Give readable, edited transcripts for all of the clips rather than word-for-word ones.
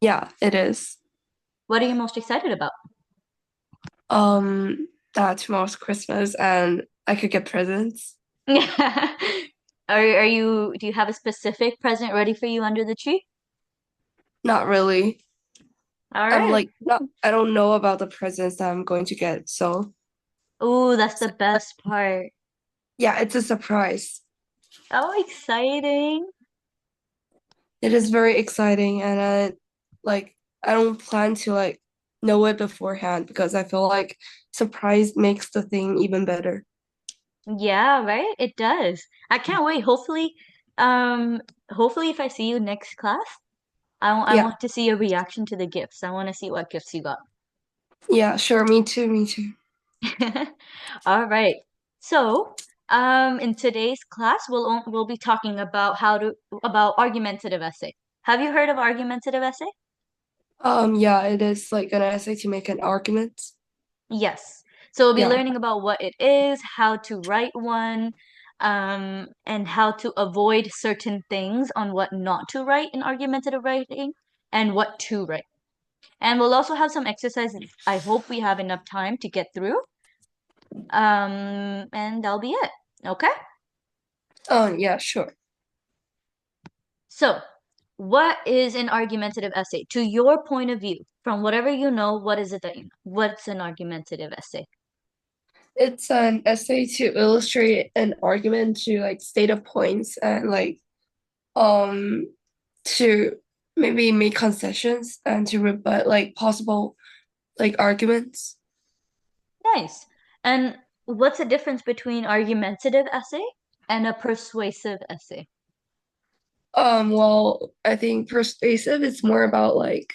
Yeah, it is. What are you most excited about? Um, that tomorrow's Christmas and I could get presents. Do you have a specific present ready for you under the tree? Not really. All I'm right. like not I don't know about the presents that I'm going to get. So Oh, that's the best part. yeah, it's a surprise. Oh, exciting. It is very exciting and I don't plan to like know it beforehand because I feel like surprise makes the thing even better. Yeah, right? It does. I can't wait. Um, hopefully if I see you next class, I Yeah. want to see your reaction to the gifts. I want to see what gifts you got. Yeah, sure. Me too. Me too. All right. So, in today's class, we'll be talking about about argumentative essay. Have you heard of argumentative essay? Yeah, it is like an essay to make an argument. Yes. So we'll be Yeah. learning about what it is, how to write one, and how to avoid certain things on what not to write in argumentative writing and what to write. And we'll also have some exercises. I hope we have enough time to get through. And that'll be it. Okay? Oh, yeah, sure. So, what is an argumentative essay? To your point of view, from whatever you know, what is it that you know? What's an argumentative essay? It's an essay to illustrate an argument to like state a points and like um to maybe make concessions and to rebut like possible like arguments. Nice. And what's the difference between argumentative essay and a persuasive essay? Well, I think persuasive is more about like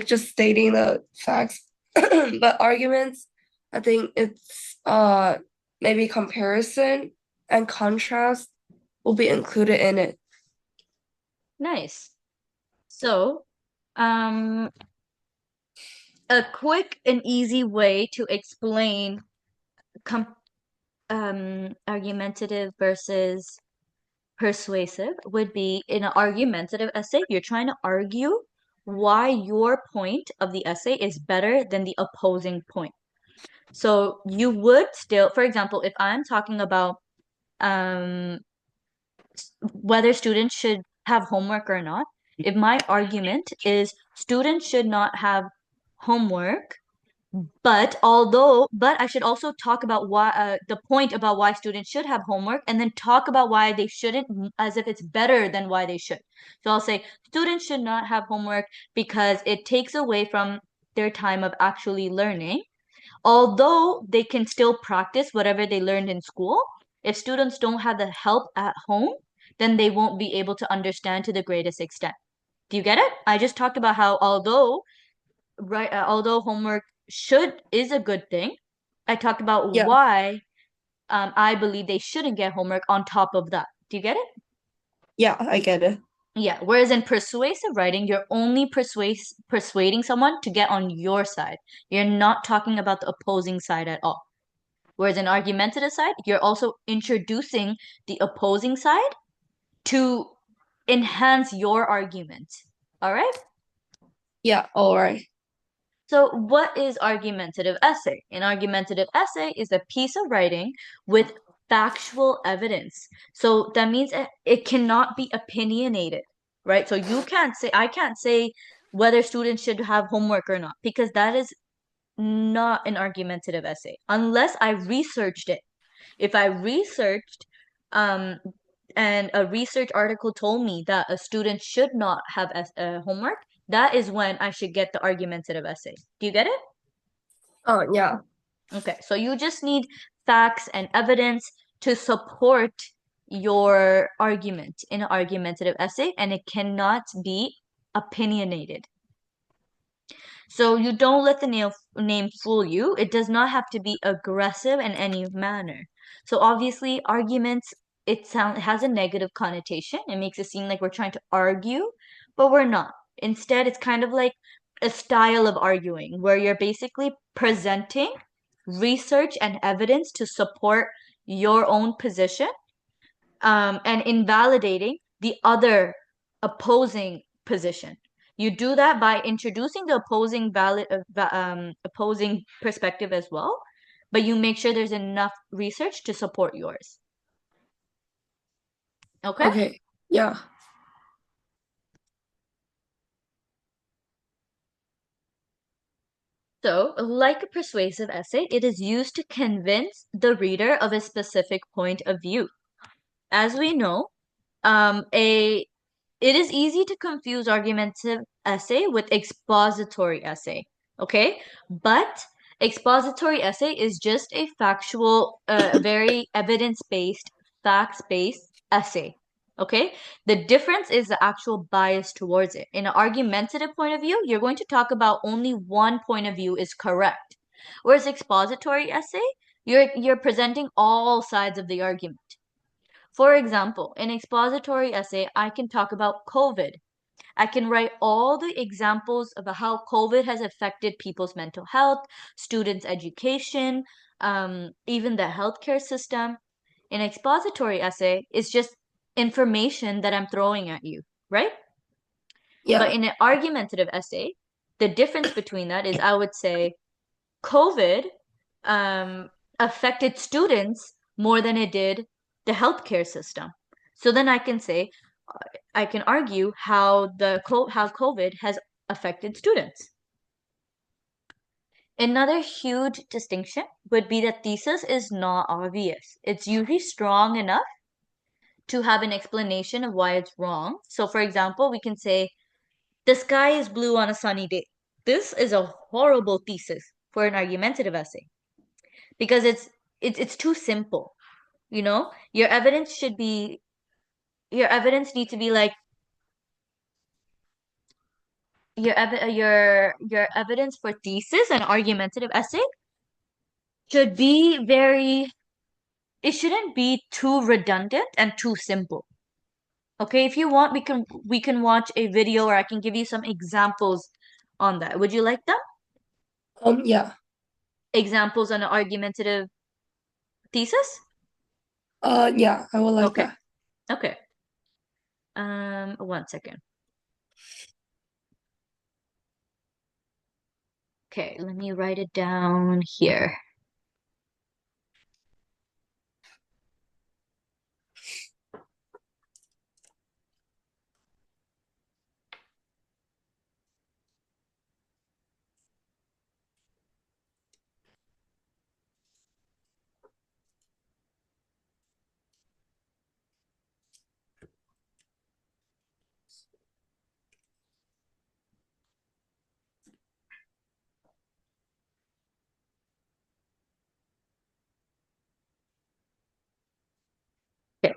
just stating the facts, but arguments, I think it's maybe comparison and contrast will be included in it. Nice. So, um, a quick and easy way to explain com argumentative versus persuasive would be in an argumentative essay, you're trying to argue why your point of the essay is better than the opposing point. So you would still, for example, if I'm talking about um, whether students should have homework or not, if my argument is students should not have homework, but I should also talk about why the point about why students should have homework and then talk about why they shouldn't as if it's better than why they should. So I'll say students should not have homework because it takes away from their time of actually learning. Although they can still practice whatever they learned in school, if students don't have the help at home, then they won't be able to understand to the greatest extent. Do you get it? I just talked about how although homework should is a good thing, I talked about Yeah, why I believe they shouldn't get homework on top of that. Do you get it? yeah, I get it. Yeah. Whereas in persuasive writing, you're only persuading someone to get on your side. You're not talking about the opposing side at all. Whereas in argumentative side, you're also introducing the opposing side to enhance your argument. All right? Yeah, all right. So, what is argumentative essay? An argumentative essay is a piece of writing with factual evidence. So that means it cannot be opinionated, right? So I can't say whether students should have homework or not, because that is not an argumentative essay unless I researched it. If I researched, um, and a research article told me that a student should not have homework, that is when I should get the argumentative essay. Do you get it? Oh, yeah. Okay, so you just need facts and evidence to support your argument in an argumentative essay, and it cannot be opinionated. So you don't let the name fool you. It does not have to be aggressive in any manner. So obviously, arguments, it has a negative connotation. It makes it seem like we're trying to argue, but we're not. Instead, it's kind of like a style of arguing where you're basically presenting research and evidence to support your own position, and invalidating the other opposing position. You do that by introducing the opposing perspective as well, but you make sure there's enough research to support yours. Okay? Okay. Yeah. So, like a persuasive essay, it is used to convince the reader of a specific point of view. As we know, a it is easy to confuse argumentative essay with expository essay, okay? But expository essay is just a factual, very evidence-based, facts-based essay, okay? The difference is the actual bias towards it. In an argumentative point of view, you're going to talk about only one point of view is correct. Whereas expository essay, you're presenting all sides of the argument. For example, in expository essay, I can talk about COVID. I can write all the examples of how COVID has affected people's mental health, students' education, even the healthcare system. An expository essay is just information that I'm throwing at you, right? But Yeah. in an argumentative essay, the difference between that is I would say COVID um, affected students more than it did the healthcare system. So then I can say, I can argue how how COVID has affected students. Another huge distinction would be that thesis is not obvious. It's usually strong enough to have an explanation of why it's wrong. So, for example, we can say, the sky is blue on a sunny day. This is a horrible thesis for an argumentative essay because it's too simple. You know, your evidence need to be like your evidence for thesis and argumentative essay should be very it shouldn't be too redundant and too simple. Okay, if you want, we can watch a video or I can give you some examples on that. Would you like them? Yeah. Examples on an argumentative thesis? Yeah, I would like Okay. that. Okay. 1 second. Okay, let me write it down here. Okay.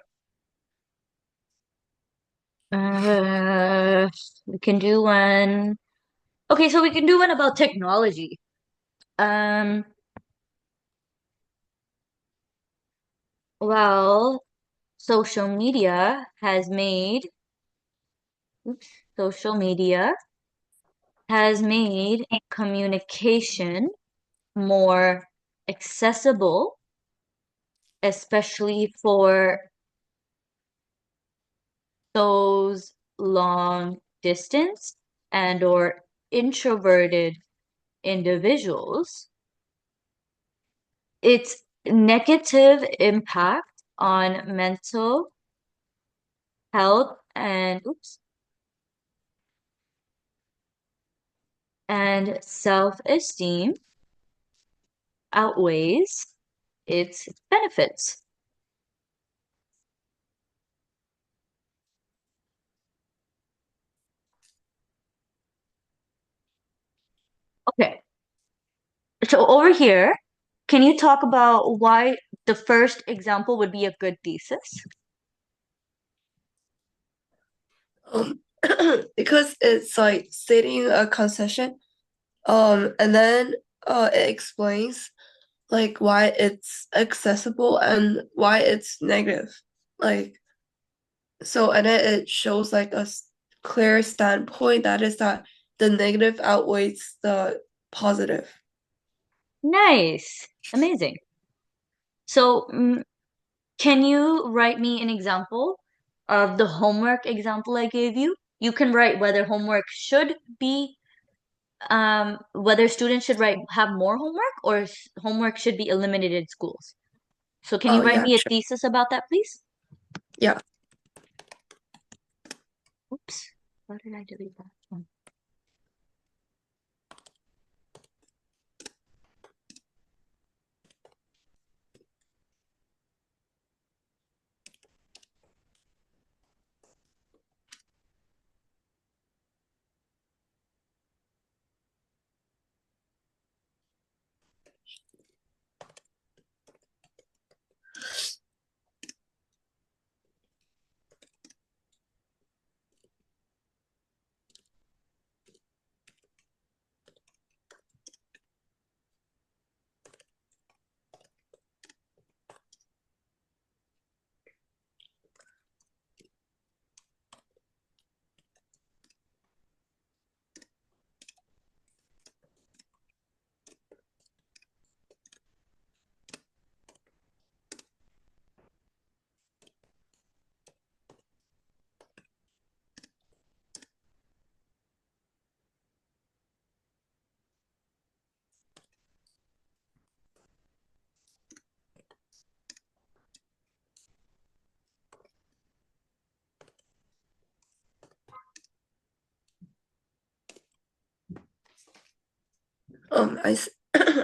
Uh, we can do one. Okay, so we can do one about technology. Um, well, social media has made, oops, social media has made communication more accessible, especially for those long distance and or introverted individuals. Its negative impact on mental health and self-esteem outweighs its benefits. Okay, so over here, can you talk about why the first example would be a good thesis? Um, because it's like stating a concession, and then it explains like why it's accessible and why it's negative. Like so, and then it shows like clear standpoint that is that the negative outweighs the positive. Nice. Amazing. So, can you write me an example of the homework example I gave you? You can write whether homework should be whether students should write have more homework or homework should be eliminated in schools. So can you Oh write yeah, me a sure. thesis about that, please? Yeah. Oops. Why did I delete that? Oh.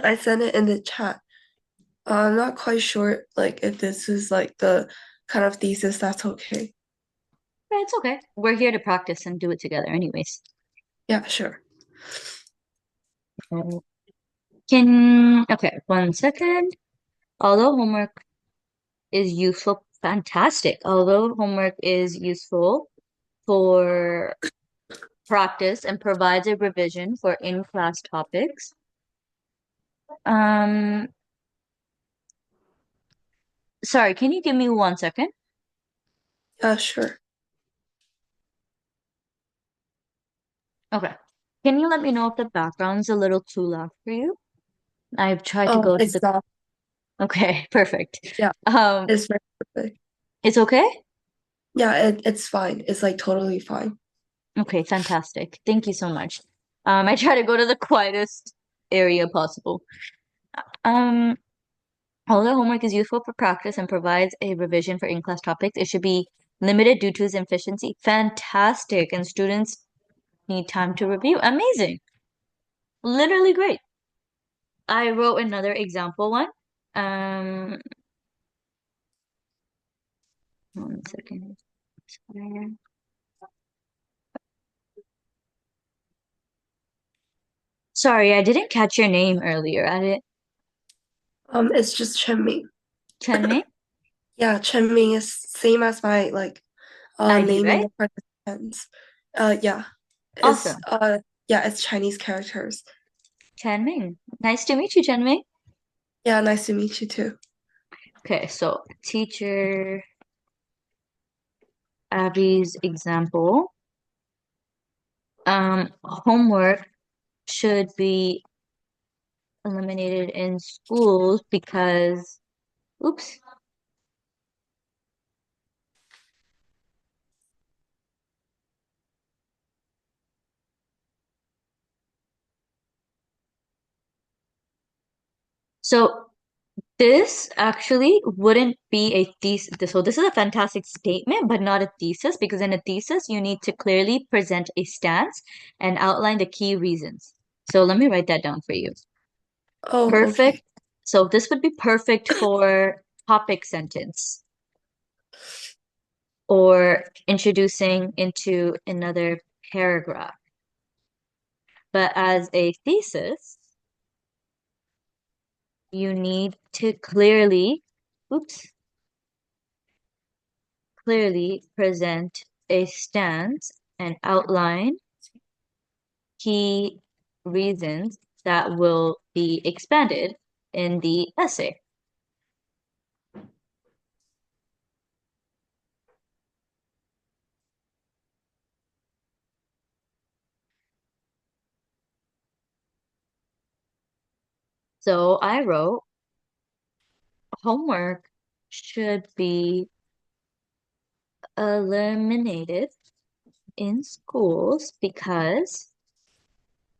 I sent it in the chat. I'm not quite sure like if this is like the kind of thesis that's okay. Yeah, it's okay. We're here to practice and do it together anyways. Yeah, sure. Okay, 1 second. Although homework is useful, fantastic. Although homework is useful for practice and provides a revision for in-class topics. Um, Sorry, can you give me 1 second? Yeah, sure. Okay. Can you let me know if the background's a little too loud for you? I've tried to Oh, go to it's the. not. Okay, perfect. Yeah, Um, it's very perfect. it's okay? Yeah, it's fine. It's like totally fine. Okay, fantastic. Thank you so much. I try to go to the quietest area possible. Um, Although homework is useful for practice and provides a revision for in-class topics, it should be limited due to its efficiency. Fantastic. And students need time to review. Amazing. Literally great. I wrote another example one. Um, 1 second. Sorry, I didn't catch your name earlier. I did It's just Chenming. Chenmei Yeah, Chenming is same as my like ID, name in right? the participants. Yeah. It's Awesome. yeah, it's Chinese characters. Chenming. Nice to meet you, Chenmei. Yeah, nice to meet you too. Okay, so teacher Abby's example. Homework should be eliminated in schools because, oops. So this actually wouldn't be a thesis. So this is a fantastic statement, but not a thesis, because in a thesis, you need to clearly present a stance and outline the key reasons. So let me write that down for you. Oh, Perfect. okay. So this would be perfect for topic sentence or introducing into another paragraph. But as a thesis, you need to oops, clearly present a stance and outline key reasons that will be expanded in the essay. So I wrote homework should be eliminated in schools because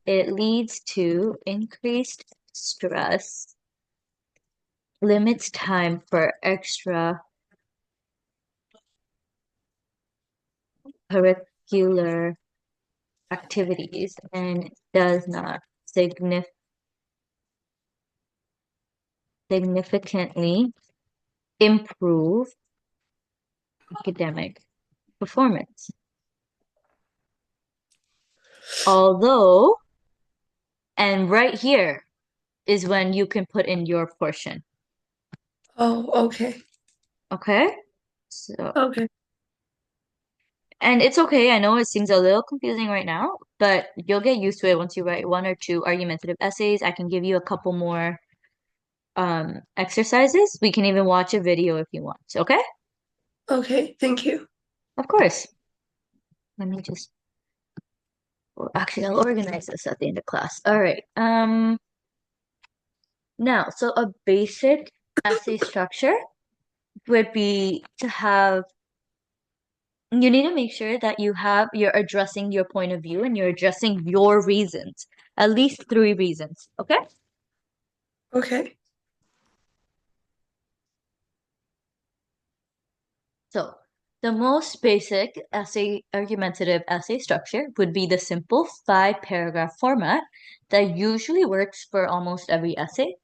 it leads to increased stress, limits time for extra curricular activities, and does not significantly improve academic performance. Although, and right here is when you can put in your portion. Oh, okay. Okay? So, Okay. and it's okay. I know it seems a little confusing right now, but you'll get used to it once you write one or two argumentative essays. I can give you a couple more exercises. We can even watch a video if you want. Okay? Okay. Thank you. Of course. Let me just, well, actually, I'll organize this at the end of class. All right. Now, so a basic essay structure would be to have, you need to make sure that you're addressing your point of view and you're addressing your reasons, at least three reasons. Okay? Okay. So, the most basic essay, argumentative essay structure would be the simple five-paragraph format that usually works for almost every essay.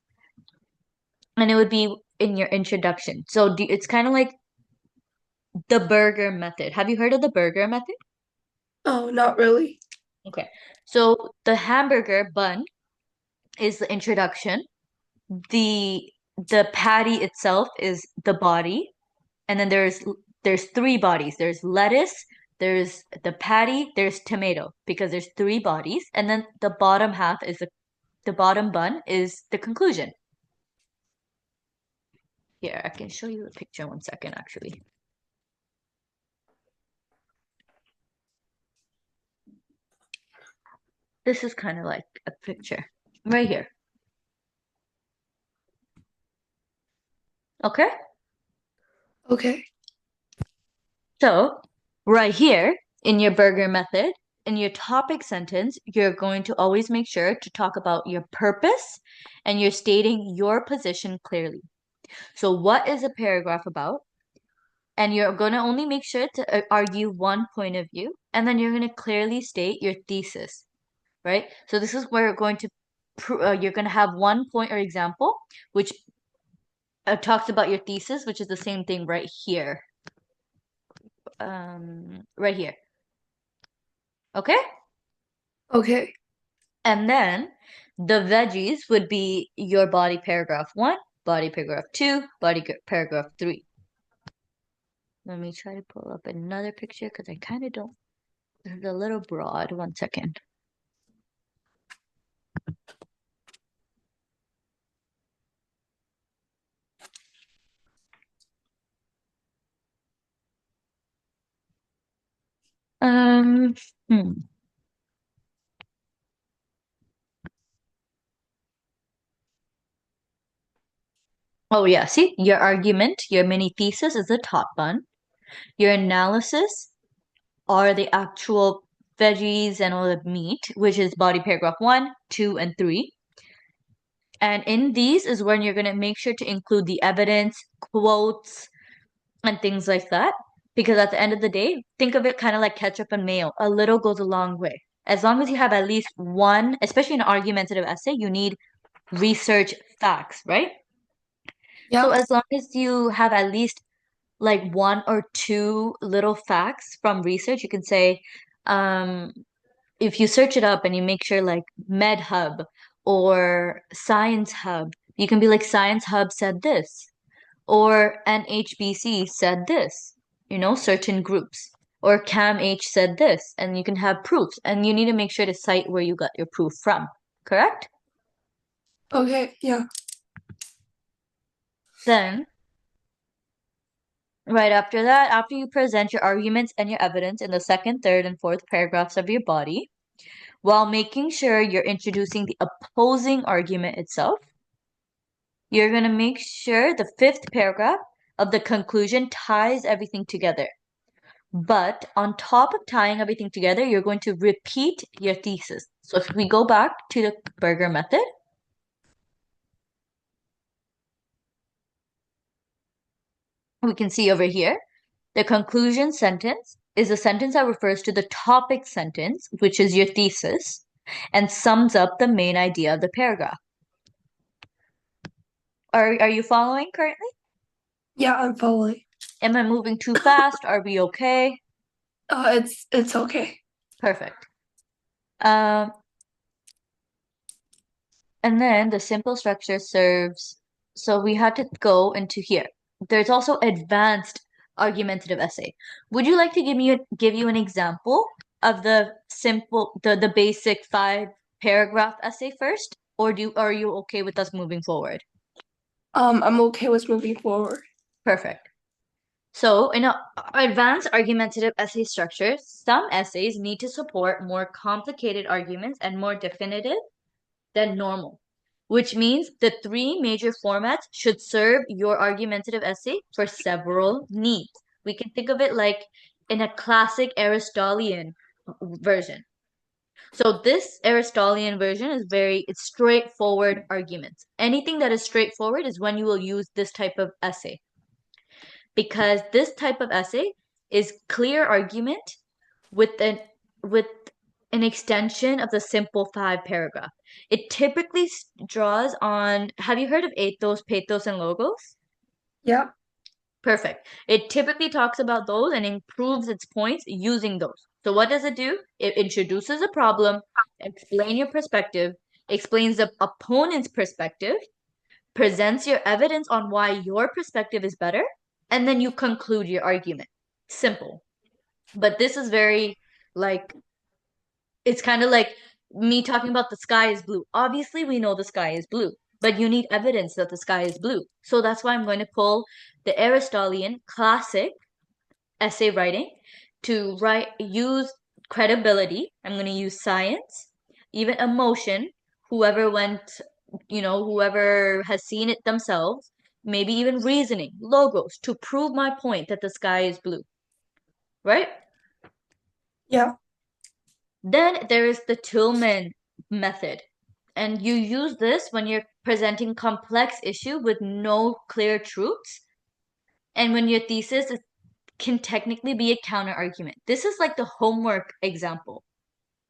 And it would be in your introduction. So it's kind of like the burger method. Have you heard of the burger method? Oh, not really. Okay. So the hamburger bun is the introduction. The the patty itself is the body, and then there's three bodies. There's lettuce, there's the patty, there's tomato because there's three bodies, and then the bottom half is the bottom bun is the conclusion. Here, I can show you the picture one second actually. This is kind of like a picture right here. Okay? Okay. So, right here in your burger method, in your topic sentence, you're going to always make sure to talk about your purpose and you're stating your position clearly. So, what is a paragraph about? And you're going to only make sure to argue one point of view, and then you're going to clearly state your thesis, right? So, this is where you're going to have one point or example, which talks about your thesis, which is the same thing right here. Right here. Okay? Okay. And then the veggies would be your body paragraph one, body paragraph two, paragraph three. Let me try to pull up another picture because I kind of don't. It's a little broad. One second. Um, hmm. Oh yeah, see, your argument, your mini thesis is the top bun. Your analysis are the actual veggies and all the meat, which is body paragraph one, two, and three. And in these is when you're going to make sure to include the evidence, quotes, and things like that. Because at the end of the day, think of it kind of like ketchup and mayo. A little goes a long way. As long as you have at least one, especially in an argumentative essay, you need research facts, right? So Yeah. as long as you have at least like one or two little facts from research, you can say, um, if you search it up and you make sure like MedHub or Science Hub, you can be like Science Hub said this or NHBC said this, certain groups. Or CAMH said this, and you can have proofs, and you need to make sure to cite where you got your proof from, correct? Okay. Yeah. Then, right after that, after you present your arguments and your evidence in the second, third, and fourth paragraphs of your body, while making sure you're introducing the opposing argument itself, you're going to make sure the fifth paragraph of the conclusion ties everything together. But on top of tying everything together, you're going to repeat your thesis. So if we go back to the burger method, we can see over here, the conclusion sentence is a sentence that refers to the topic sentence, which is your thesis, and sums up the main idea of the paragraph. Are you following currently? Yeah, I'm following. Am I moving too fast? Are we okay? It's okay. Perfect. Um, and then the simple structure serves, so we had to go into here. There's also advanced argumentative essay. Would you like to give you an example of the simple the basic 5 paragraph essay first, or are you okay with us moving forward? I'm okay with moving forward. Perfect. So, in a advanced argumentative essay structure, some essays need to support more complicated arguments and more definitive than normal, which means the 3 major formats should serve your argumentative essay for several needs. We can think of it like in a classic Aristotelian version. So this Aristotelian version is it's straightforward arguments. Anything that is straightforward is when you will use this type of essay, because this type of essay is clear argument with with an extension of the simple 5 paragraph. It typically draws on, have you heard of ethos, pathos, and logos? Yeah. Perfect. It typically talks about those and improves its points using those. So what does it do? It introduces a problem, explain your perspective, explains the opponent's perspective, presents your evidence on why your perspective is better, and then you conclude your argument. Simple. But this is very like it's kind of like me talking about the sky is blue. Obviously, we know the sky is blue, but you need evidence that the sky is blue. So that's why I'm going to pull the Aristotelian classic essay writing to use credibility. I'm going to use science, even emotion, whoever went, whoever has seen it themselves, maybe even reasoning, logos to prove my point that the sky is blue, right? Yeah. Then there is the Tillman method. And you use this when you're presenting complex issue with no clear truths, and when your thesis can technically be a counter argument. This is like the homework example.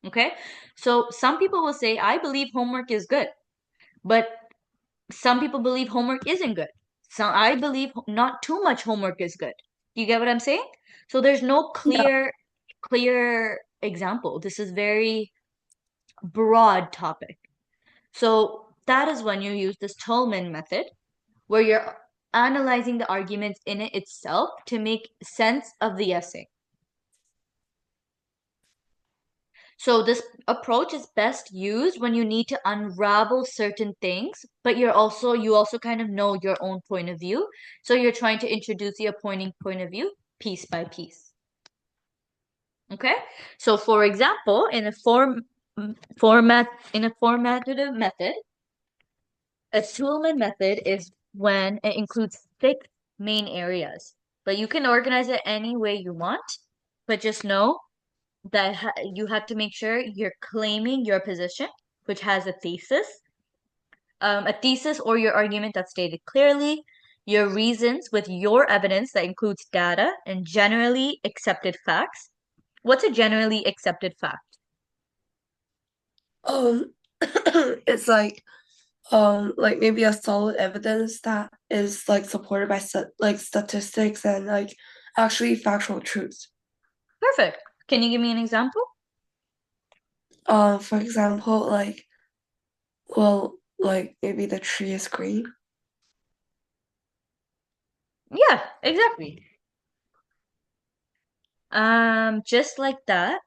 Okay? So some people will say, I believe homework is good, but some people believe homework isn't good. So I believe not too much homework is good. Do you get what I'm saying? So there's no Yeah. clear example. This is very broad topic. So that is when you use this Tolman method, where you're analyzing the arguments in it itself to make sense of the essay. So this approach is best used when you need to unravel certain things, but you also kind of know your own point of view. So you're trying to introduce the opposing point of view piece by piece. Okay? So for example, in a formative method, a Schulman method is when it includes 6 main areas, but you can organize it any way you want. But just know that you have to make sure you're claiming your position, which has a thesis or your argument that's stated clearly, your reasons with your evidence that includes data and generally accepted facts. What's a generally accepted fact? Um, it's like maybe a solid evidence that is like supported by like statistics and like actually factual truth. Perfect. Can you give me an example? For example, like maybe the tree is green. Yeah, exactly. Just like that,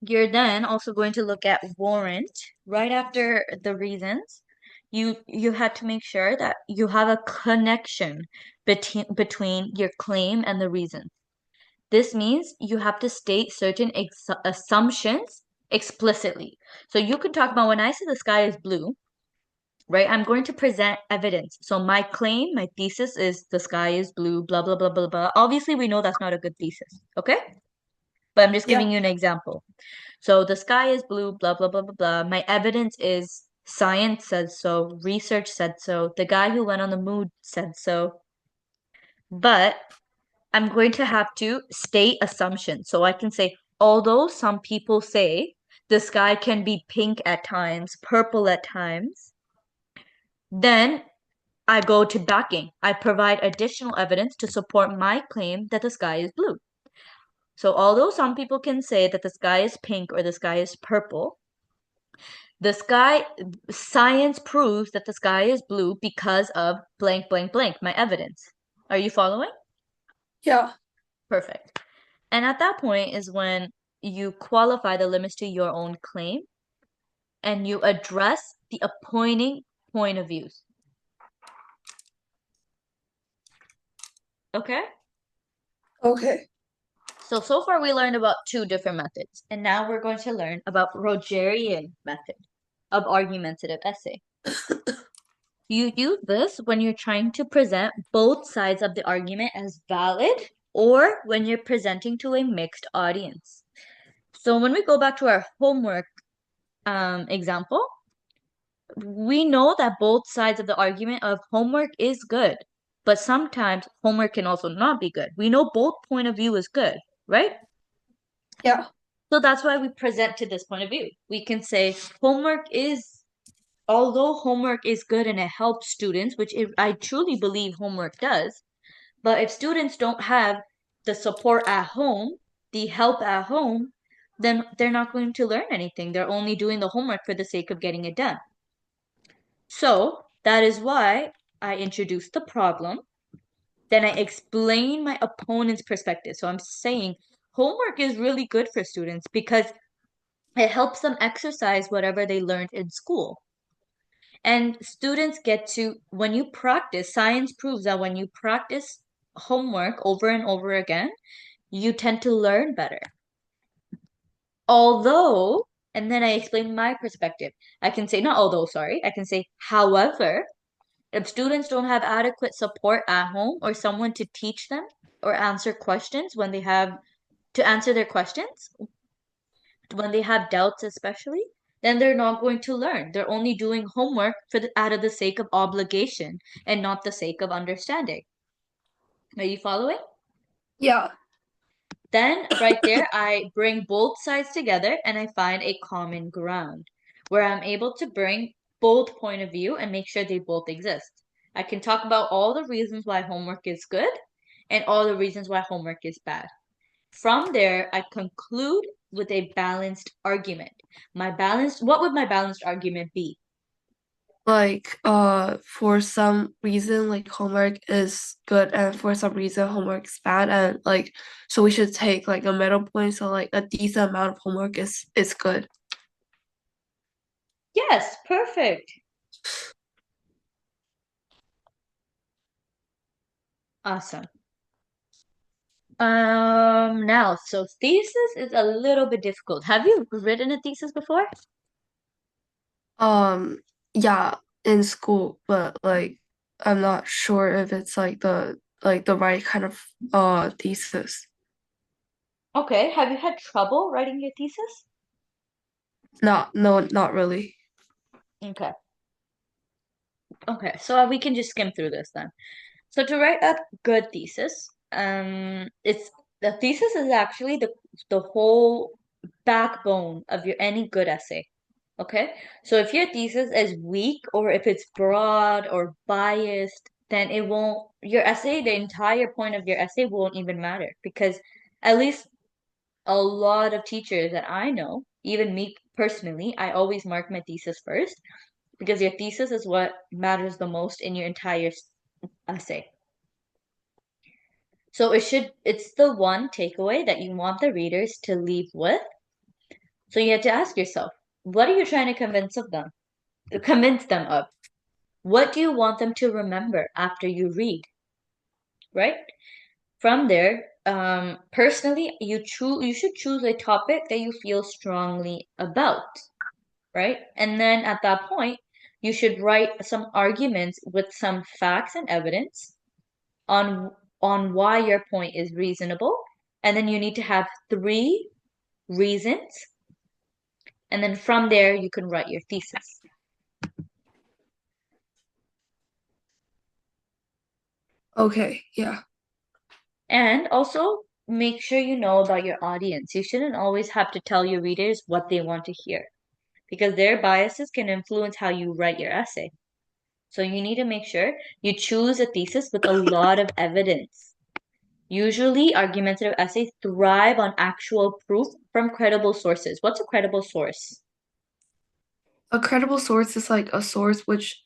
you're then also going to look at warrant right after the reasons. You had to make sure that you have a connection between your claim and the reason. This means you have to state certain assumptions explicitly. So you could talk about when I say the sky is blue, right? I'm going to present evidence. So my claim, my thesis is the sky is blue, blah, blah, blah, blah, blah. Obviously, we know that's not a good thesis, okay? But I'm just Yeah. giving you an example. So the sky is blue, blah, blah, blah, blah, blah. My evidence is science said so, research said so, the guy who went on the moon said so. But I'm going to have to state assumptions. So I can say, although some people say the sky can be pink at times, purple at times, then I go to backing. I provide additional evidence to support my claim that the sky is blue. So although some people can say that the sky is pink or the sky is purple, the sky science proves that the sky is blue because of blank blank blank, my evidence. Are you following? Yeah. Perfect. And at that point is when you qualify the limits to your own claim and you address the opposing point of views. Okay? Okay. So far we learned about two different methods, and now we're going to learn about Rogerian method of argumentative essay. You use this when you're trying to present both sides of the argument as valid or when you're presenting to a mixed audience. So when we go back to our homework example, we know that both sides of the argument of homework is good, but sometimes homework can also not be good. We know both point of view is good, right? Yeah. So that's why we present to this point of view. We can say homework is, although homework is good and it helps students, which I truly believe homework does, but if students don't have the support at home, the help at home, then they're not going to learn anything. They're only doing the homework for the sake of getting it done. So that is why I introduce the problem. Then I explain my opponent's perspective. So I'm saying homework is really good for students because it helps them exercise whatever they learned in school. And students get to, when you practice, science proves that when you practice homework over and over again, you tend to learn better. Although, and then I explain my perspective. I can say, not although, sorry, I can say, however, if students don't have adequate support at home or someone to teach them or answer questions when they have to answer their questions, when they have doubts especially, then they're not going to learn. They're only doing homework out of the sake of obligation and not the sake of understanding. Are you following? Yeah. Then right there, I bring both sides together and I find a common ground where I'm able to bring both point of view and make sure they both exist. I can talk about all the reasons why homework is good and all the reasons why homework is bad. From there, I conclude with a balanced argument. What would my balanced argument be? Like for some reason like homework is good and for some reason homework is bad and like so we should take like a middle point so like a decent amount of homework is good. Yes, perfect. Awesome. Now, so thesis is a little bit difficult. Have you written a thesis before? Um yeah, in school, but like I'm not sure if it's like the right kind of thesis. Okay. Have you had trouble writing your thesis? Not no not really. Okay. Okay. So we can just skim through this then. So to write a good thesis, it's the thesis is actually the whole backbone of your any good essay. Okay? So if your thesis is weak or if it's broad or biased, then it won't your essay, the entire point of your essay won't even matter because at least a lot of teachers that I know, even me personally, I always mark my thesis first because your thesis is what matters the most in your entire essay. So it's the one takeaway that you want the readers to leave with. So you have to ask yourself, what are you trying to convince them of? What do you want them to remember after you read, right? From there, personally, you should choose a topic that you feel strongly about, right? And then at that point, you should write some arguments with some facts and evidence on why your point is reasonable. And then you need to have three reasons. And then from there, you can write your thesis. Okay, yeah. And also make sure you know about your audience. You shouldn't always have to tell your readers what they want to hear because their biases can influence how you write your essay. So you need to make sure you choose a thesis with a lot of evidence. Usually, argumentative essays thrive on actual proof from credible sources. What's a credible source? A credible source is like a source which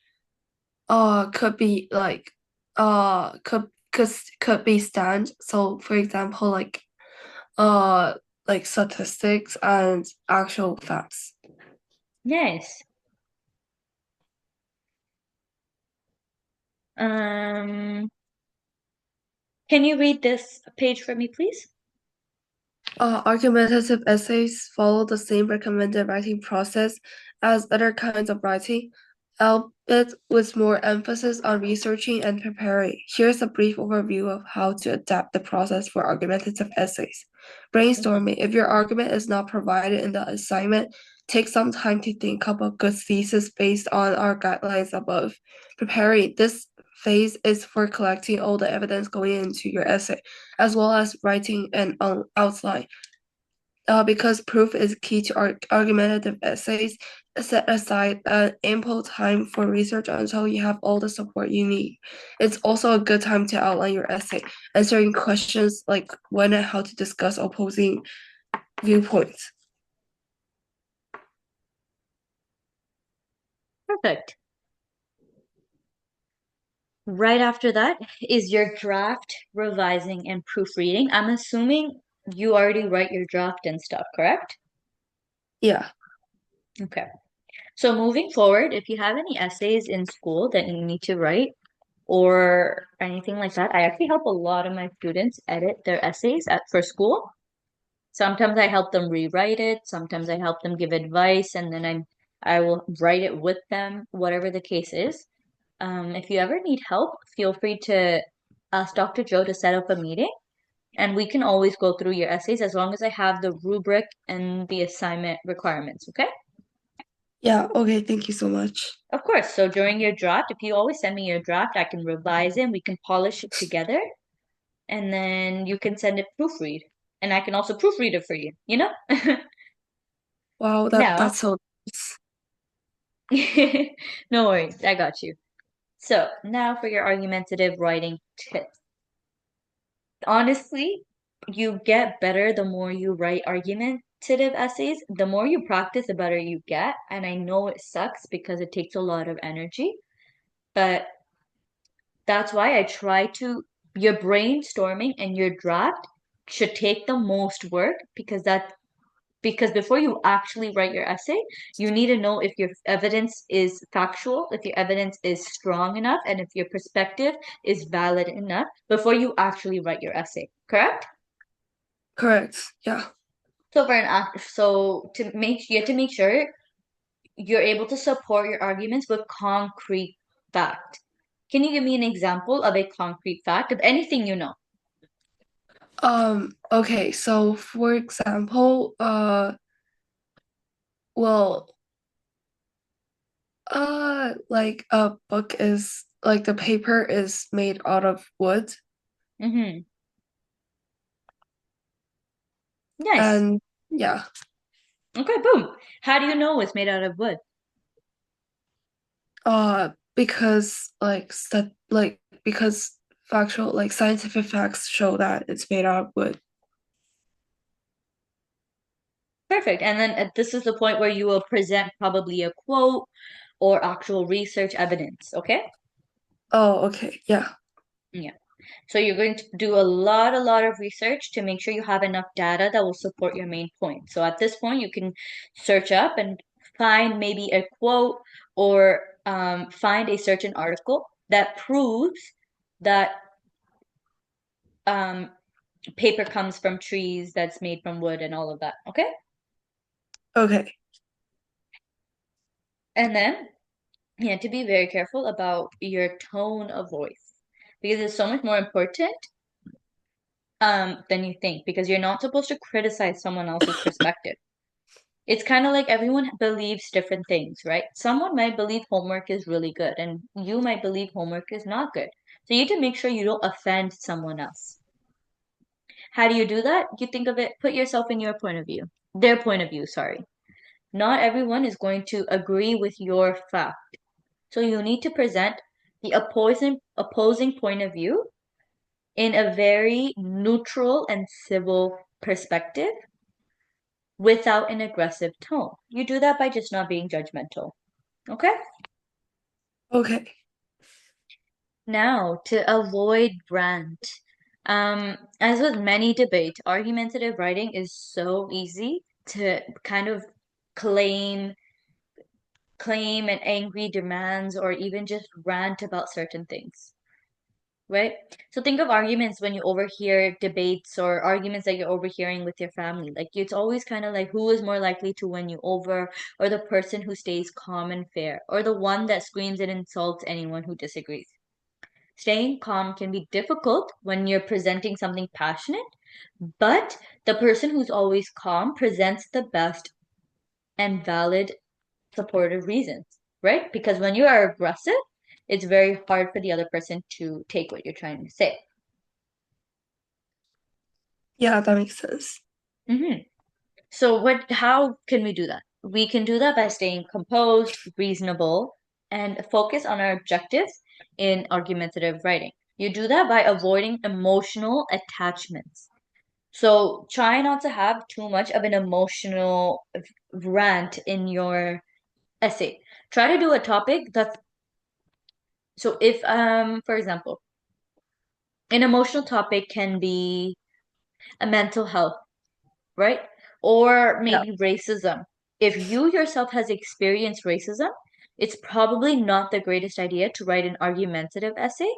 could be like could be stand. So for example, uh like statistics and actual facts. Nice. Um, can you read this page for me, please? Argumentative essays follow the same recommended writing process as other kinds of writing, albeit with more emphasis on researching and preparing. Here's a brief overview of how to adapt the process for argumentative essays. Mhm. Brainstorming. If your argument is not provided in the assignment, take some time to think up a good thesis based on our guidelines above. Preparing. This phase is for collecting all the evidence going into your essay, as well as writing an outline. Because proof is key to argumentative essays, set aside ample time for research until you have all the support you need. It's also a good time to outline your essay, answering questions like when and how to discuss opposing viewpoints. Perfect. Right after that is your draft, revising, and proofreading. I'm assuming you already write your draft and stuff, correct? Yeah. Okay. So moving forward, if you have any essays in school that you need to write or anything like that, I actually help a lot of my students edit their essays for school. Sometimes I help them rewrite it, sometimes I help them give advice, and then I will write it with them, whatever the case is. If you ever need help, feel free to ask DrJoe to set up a meeting, and we can always go through your essays as long as I have the rubric and the assignment requirements, okay? Yeah. Okay. Thank you so much. Of course. So during your draft, if you always send me your draft, I can revise it, we can polish it together, and then you can send it proofread. And I can also proofread it for you, you know? Wow. Now, That's so nice. no worries, I got you. So now for your argumentative writing tips. Honestly, you get better the more you write argumentative essays. The more you practice, the better you get. And I know it sucks because it takes a lot of energy, but that's why I try to, your brainstorming and your draft should take the most work because before you actually write your essay, you need to know if your evidence is factual, if your evidence is strong enough, and if your perspective is valid enough before you actually write your essay. Correct? Correct. Yeah. So so you have to make sure you're able to support your arguments with concrete fact. Can you give me an example of a concrete fact of anything you know? Okay. So for example, well, like a book is like the paper is made out of wood Mm-hmm. Nice. and yeah, Okay, boom. How do you know it's made out of wood? because because factual like scientific facts show that it's made out of wood. Perfect. And then this is the point where you will present probably a quote or actual research evidence. Okay? Oh, okay, yeah. Yeah. So you're going to do a lot of research to make sure you have enough data that will support your main point. So at this point, you can search up and find maybe a quote or find a certain article that proves that um, paper comes from trees that's made from wood and all of that. Okay? Okay. And then You have to be very careful about your tone of voice because it's so much more important than you think because you're not supposed to criticize someone else's perspective. It's kind of like everyone believes different things, right? Someone might believe homework is really good and you might believe homework is not good. So you need to make sure you don't offend someone else. How do you do that? You think of it, put yourself in your point of view, their point of view, sorry. Not everyone is going to agree with your fact. So you need to present the opposing point of view in a very neutral and civil perspective without an aggressive tone. You do that by just not being judgmental. Okay? Okay. Now, to avoid rant. As with many debates, argumentative writing is so easy to kind of claim claim and angry demands or even just rant about certain things, right? So think of arguments when you overhear debates or arguments that you're overhearing with your family. Like it's always kind of like who is more likely to win you over, or the person who stays calm and fair, or the one that screams and insults anyone who disagrees. Staying calm can be difficult when you're presenting something passionate, but the person who's always calm presents the best and valid supportive reasons, right? Because when you are aggressive, it's very hard for the other person to take what you're trying to say. Yeah, that makes sense. hmm So how can we do that? We can do that by staying composed, reasonable, and focus on our objectives in argumentative writing. You do that by avoiding emotional attachments. So try not to have too much of an emotional rant in your essay. Try to do a topic that's so if for example, an emotional topic can be a mental health, right? Or Yeah. maybe racism. If you yourself has experienced racism, it's probably not the greatest idea to write an argumentative essay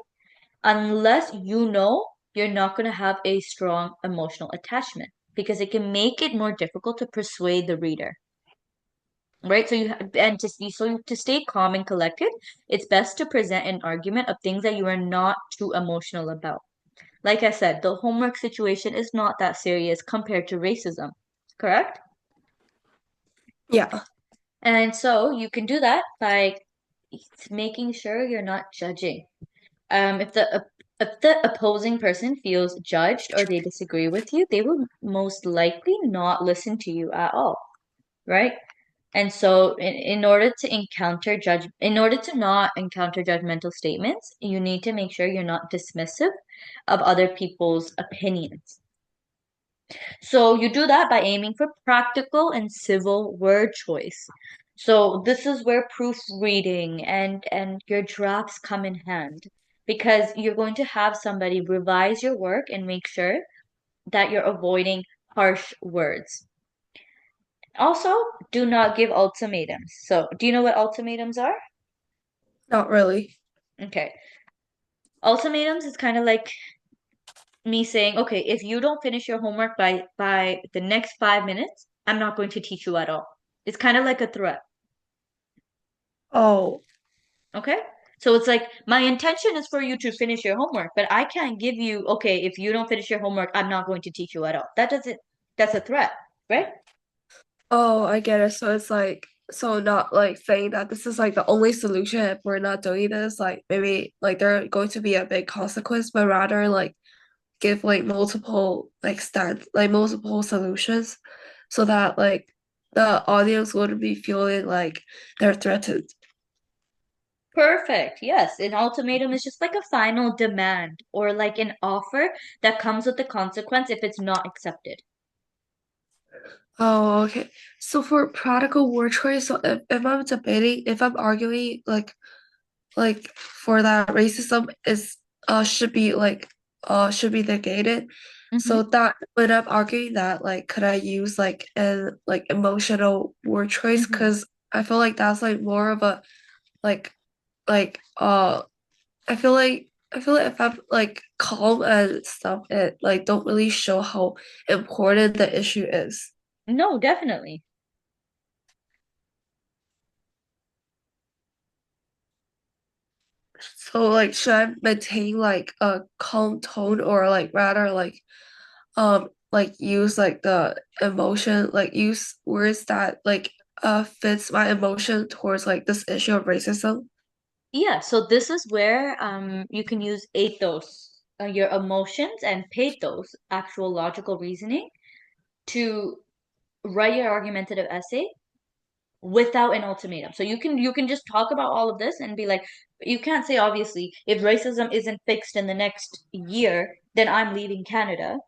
unless you know you're not going to have a strong emotional attachment because it can make it more difficult to persuade the reader. Right, so to stay calm and collected, it's best to present an argument of things that you are not too emotional about. Like I said, the homework situation is not that serious compared to racism, correct? Yeah. And so you can do that by making sure you're not judging. If the opposing person feels judged or they disagree with you, they will most likely not listen to you at all, right? And so in order to not encounter judgmental statements, you need to make sure you're not dismissive of other people's opinions. So you do that by aiming for practical and civil word choice. So this is where proofreading and your drafts come in hand because you're going to have somebody revise your work and make sure that you're avoiding harsh words. Also, do not give ultimatums. So, do you know what ultimatums are? Not really. Okay. Ultimatums is kind of like me saying, okay, if you don't finish your homework by the next 5 minutes, I'm not going to teach you at all. It's kind of like a threat. Oh, Okay? So it's like my intention is for you to finish your homework, but I can't give you, okay, if you don't finish your homework, I'm not going to teach you at all. That's a threat, right? oh, I get it. So it's like, so not like saying that this is like the only solution if we're not doing this, like maybe like there are going to be a big consequence, but rather like give like multiple solutions so that like the audience would be feeling like they're threatened. Perfect. Yes, an ultimatum is just like a final demand or like an offer that comes with the consequence if it's not accepted. Oh, okay. So for practical word choice, so if I'm arguing like for that racism is should be negated. hmm So that when I'm arguing that, like could I use like an like emotional word choice? hmm Because I feel like that's like more of a like like I feel like if I'm like calm and stuff, it like don't really show how important the issue is. No, definitely. So like should I maintain like a calm tone or like rather like use like the emotion like use words that like fits my emotion towards like this issue of racism? Yeah, so this is where you can use ethos, your emotions, and pathos, actual logical reasoning, to write your argumentative essay without an ultimatum. So you can just talk about all of this and be like, you can't say obviously if racism isn't fixed in the next year, then I'm leaving Canada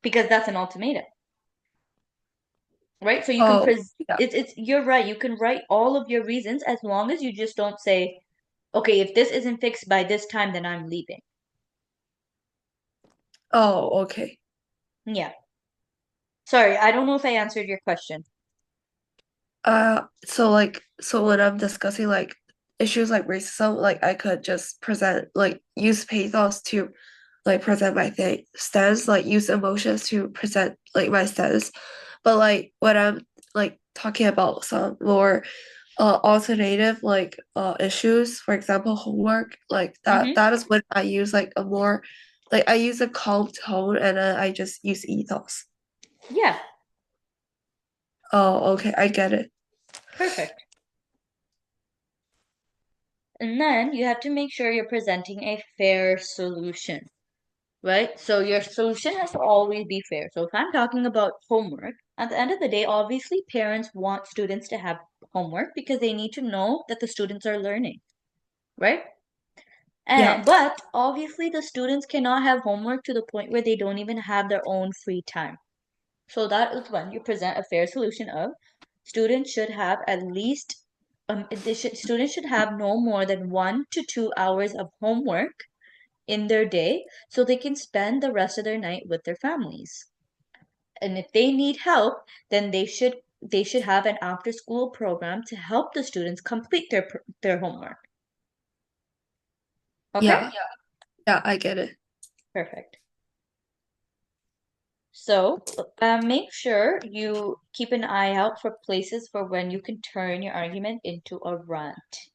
because that's an ultimatum, right? So you can Oh, yeah. it's you're right. You can write all of your reasons as long as you just don't say, okay, if this isn't fixed by this time, then I'm leaving. Oh, okay. Yeah. Sorry, I don't know if I answered your question. So like, so when I'm discussing like issues like racism, like I could just present like use pathos to like present my thing stance, like use emotions to present like my stance. But like when I'm like talking about some more alternative like issues, for example, homework, like Mm-hmm. that is when I use like a more like I use a calm tone and then I just use ethos. Yeah, Oh, okay, I get it. perfect. And then you have to make sure you're presenting a fair solution, right? So your solution has to always be fair. So if I'm talking about homework, at the end of the day, obviously parents want students to have homework because they need to know that the students are learning, right? Yeah, And but obviously the students cannot have homework to the point where they don't even have their own free time. So that is when you present a fair solution of students should have at least students should have no more than 1 to 2 hours of homework in their day so they can spend the rest of their night with their families. And if they need help, then they should have an after school program to help the students complete their homework. Okay? yeah, yeah, I get it. Perfect. So, make sure you keep an eye out for places for when you can turn your argument into a rant.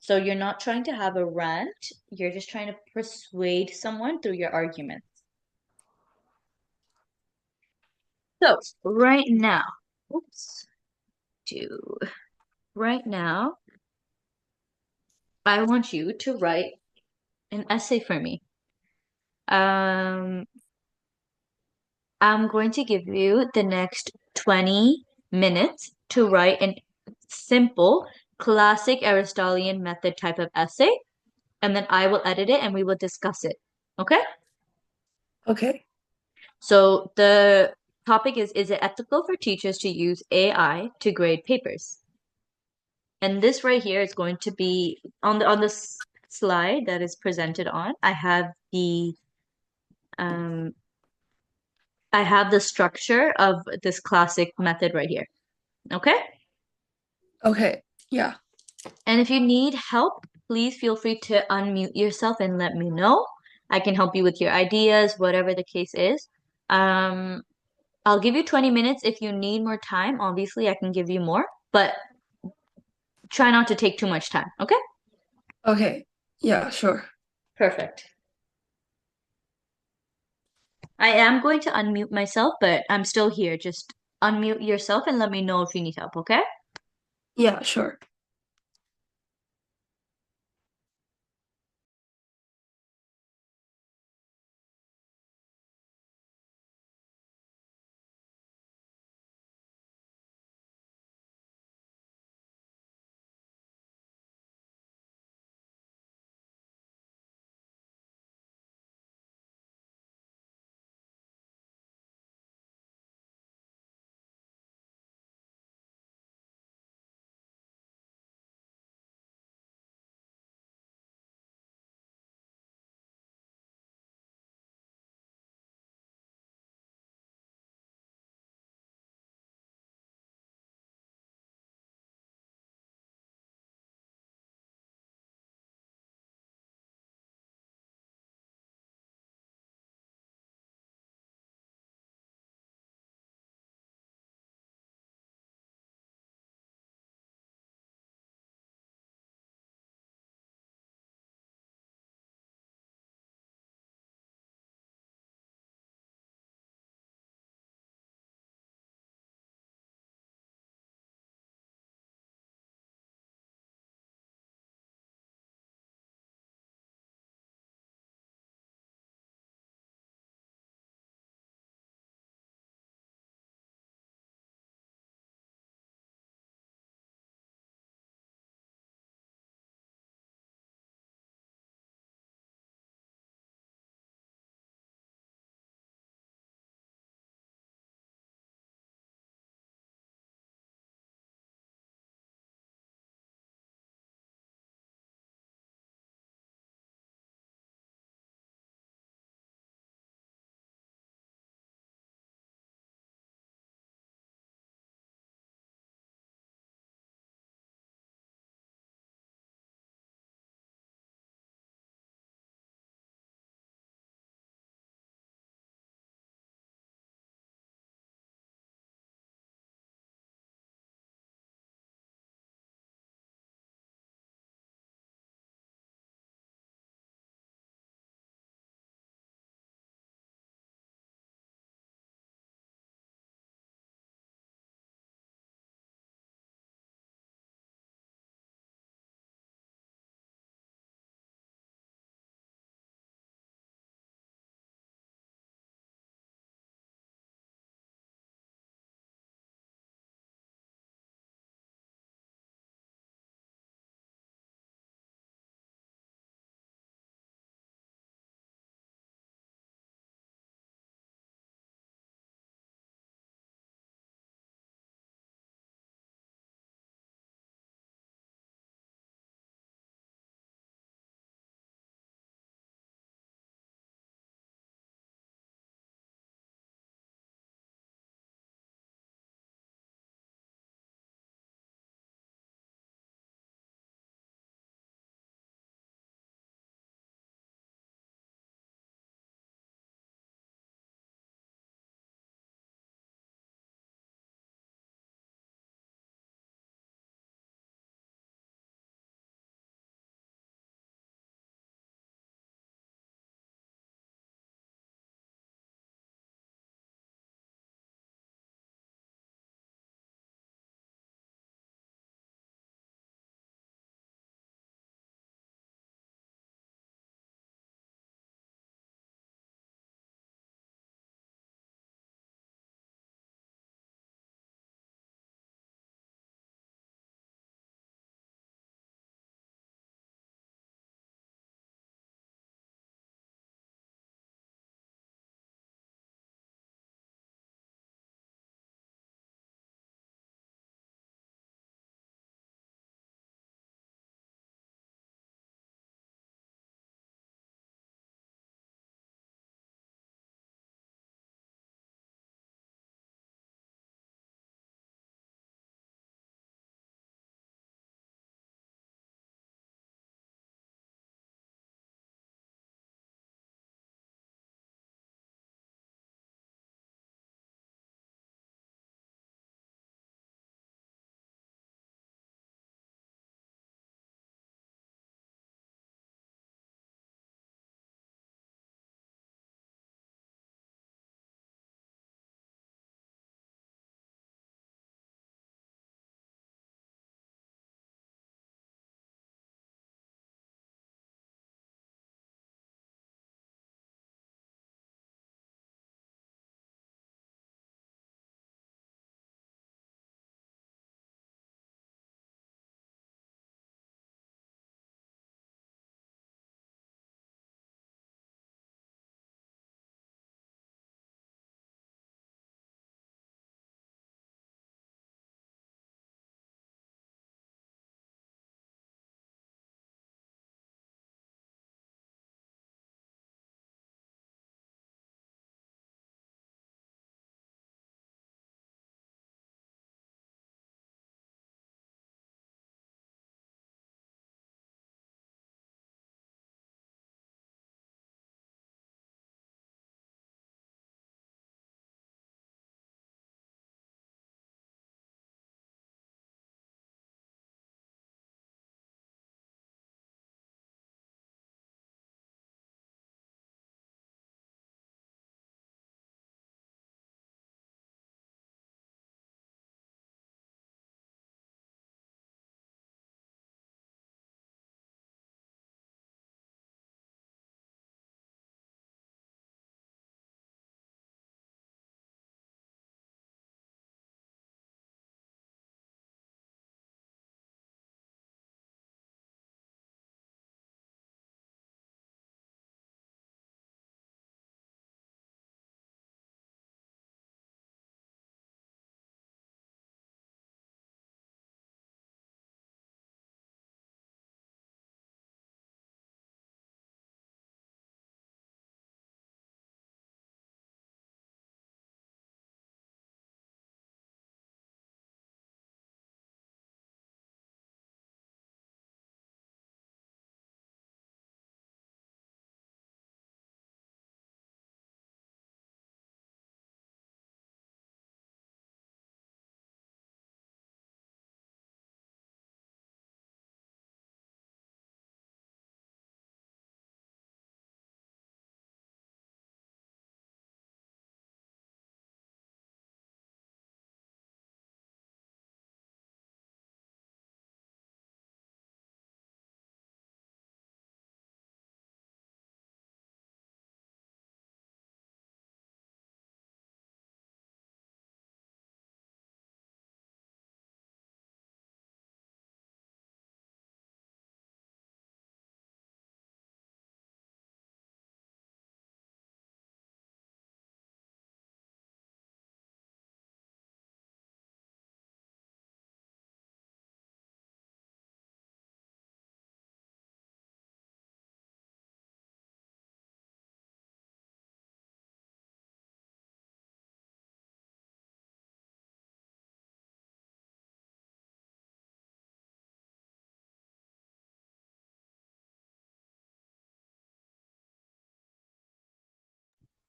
So you're not trying to have a rant, you're just trying to persuade someone through your argument. So, right now, oops, do right now, I want you to write an essay for me. Um, I'm going to give you the next 20 minutes to write an simple, classic Aristotelian method type of essay, and then I will edit it and we will discuss it. Okay? Okay. So the topic is it ethical for teachers to use AI to grade papers? And this right here is going to be on the slide that is presented on. Um I have the structure of this classic method right here. Okay? Okay. Yeah. And if you need help, please feel free to unmute yourself and let me know. I can help you with your ideas, whatever the case is. Um, I'll give you 20 minutes. If you need more time, obviously I can give you more, but try not to take too much time. Okay? Okay. Yeah, sure. Perfect. I am going to unmute myself, but I'm still here. Just unmute yourself and let me know if you need help, okay? Yeah, sure.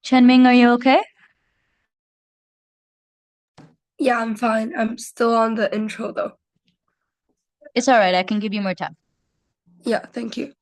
Chenming, are you okay? Yeah, I'm fine. I'm still on the intro though. It's all right. I can give you more time. Yeah, thank you.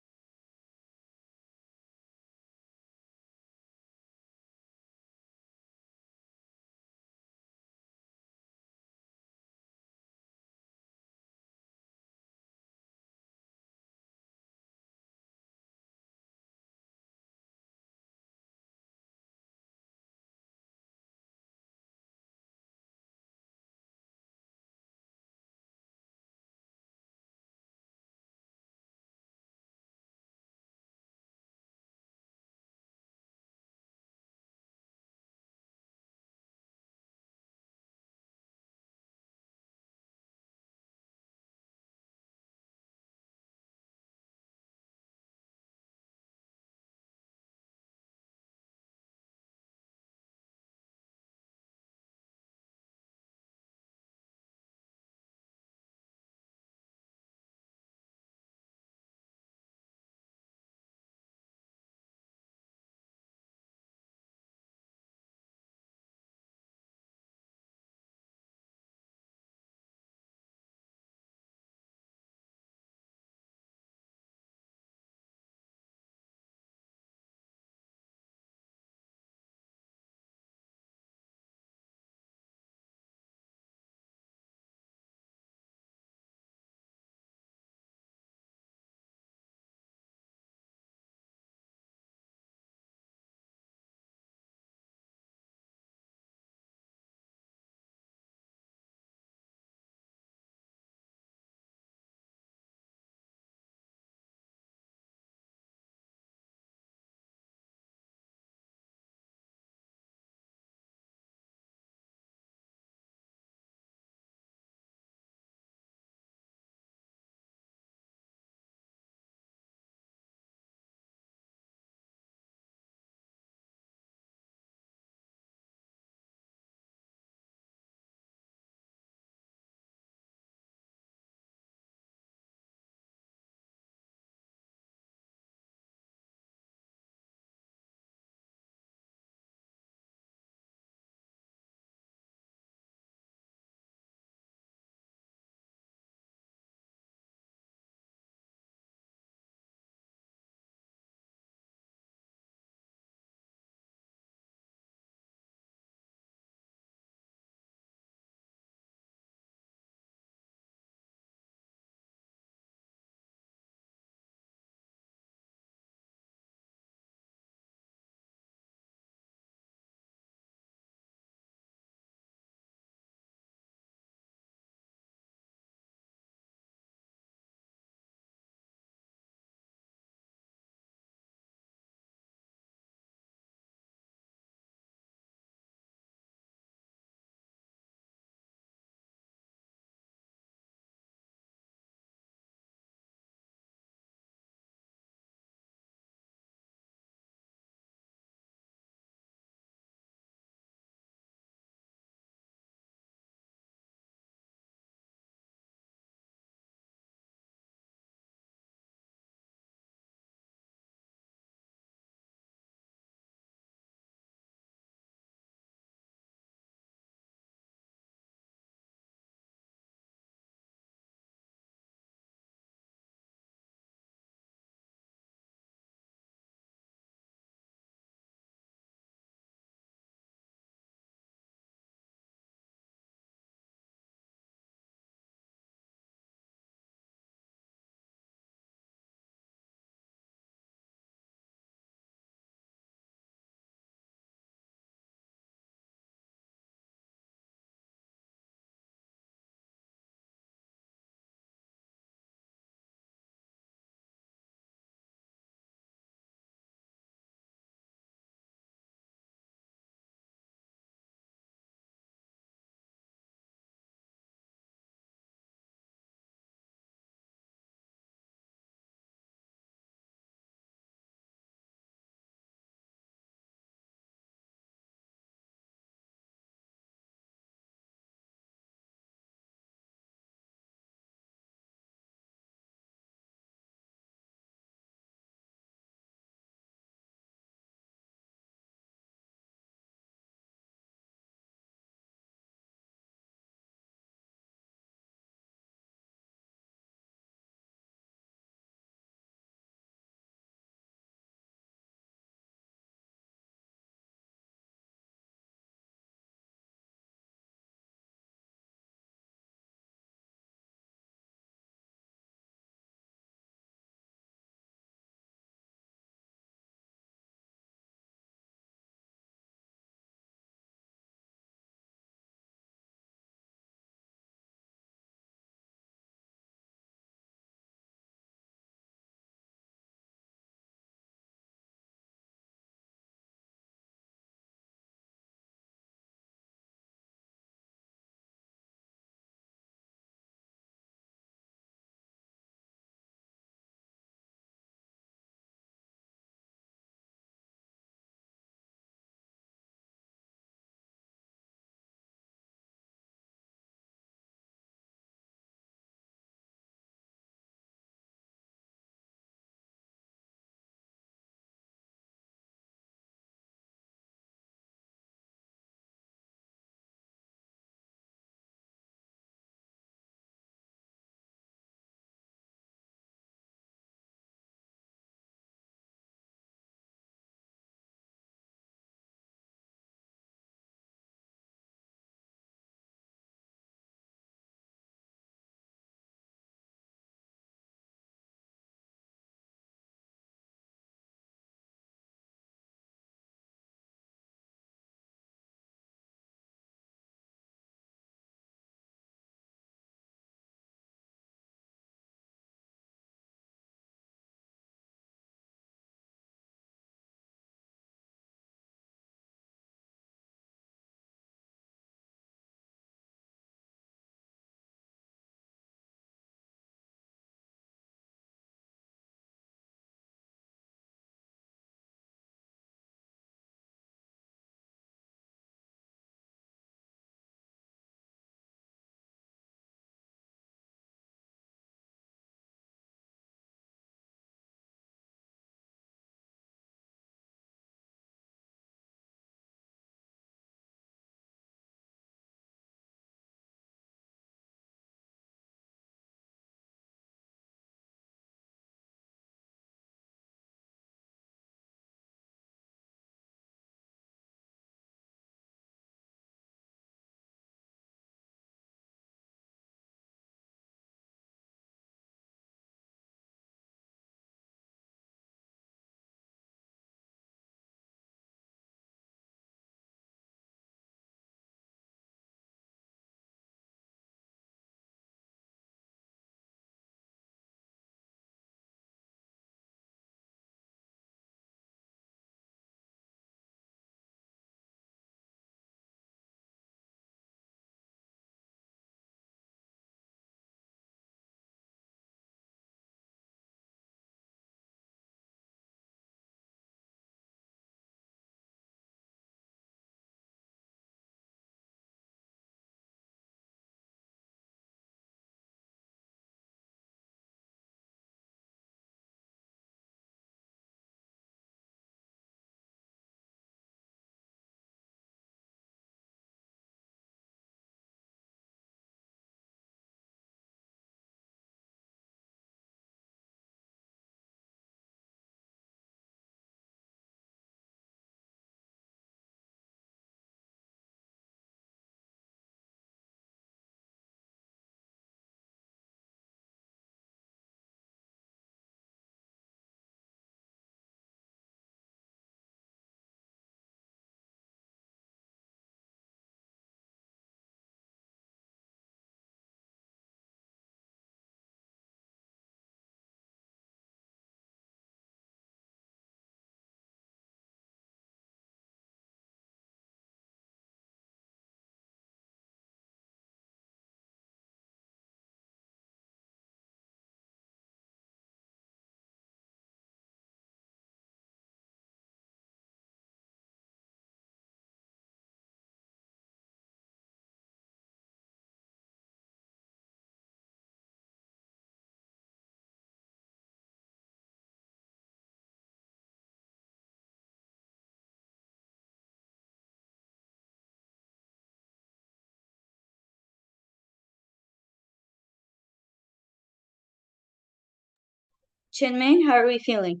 Chinmay, how are we feeling?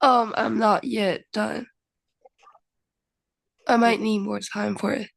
I'm not yet done. I might Okay. need more time for it.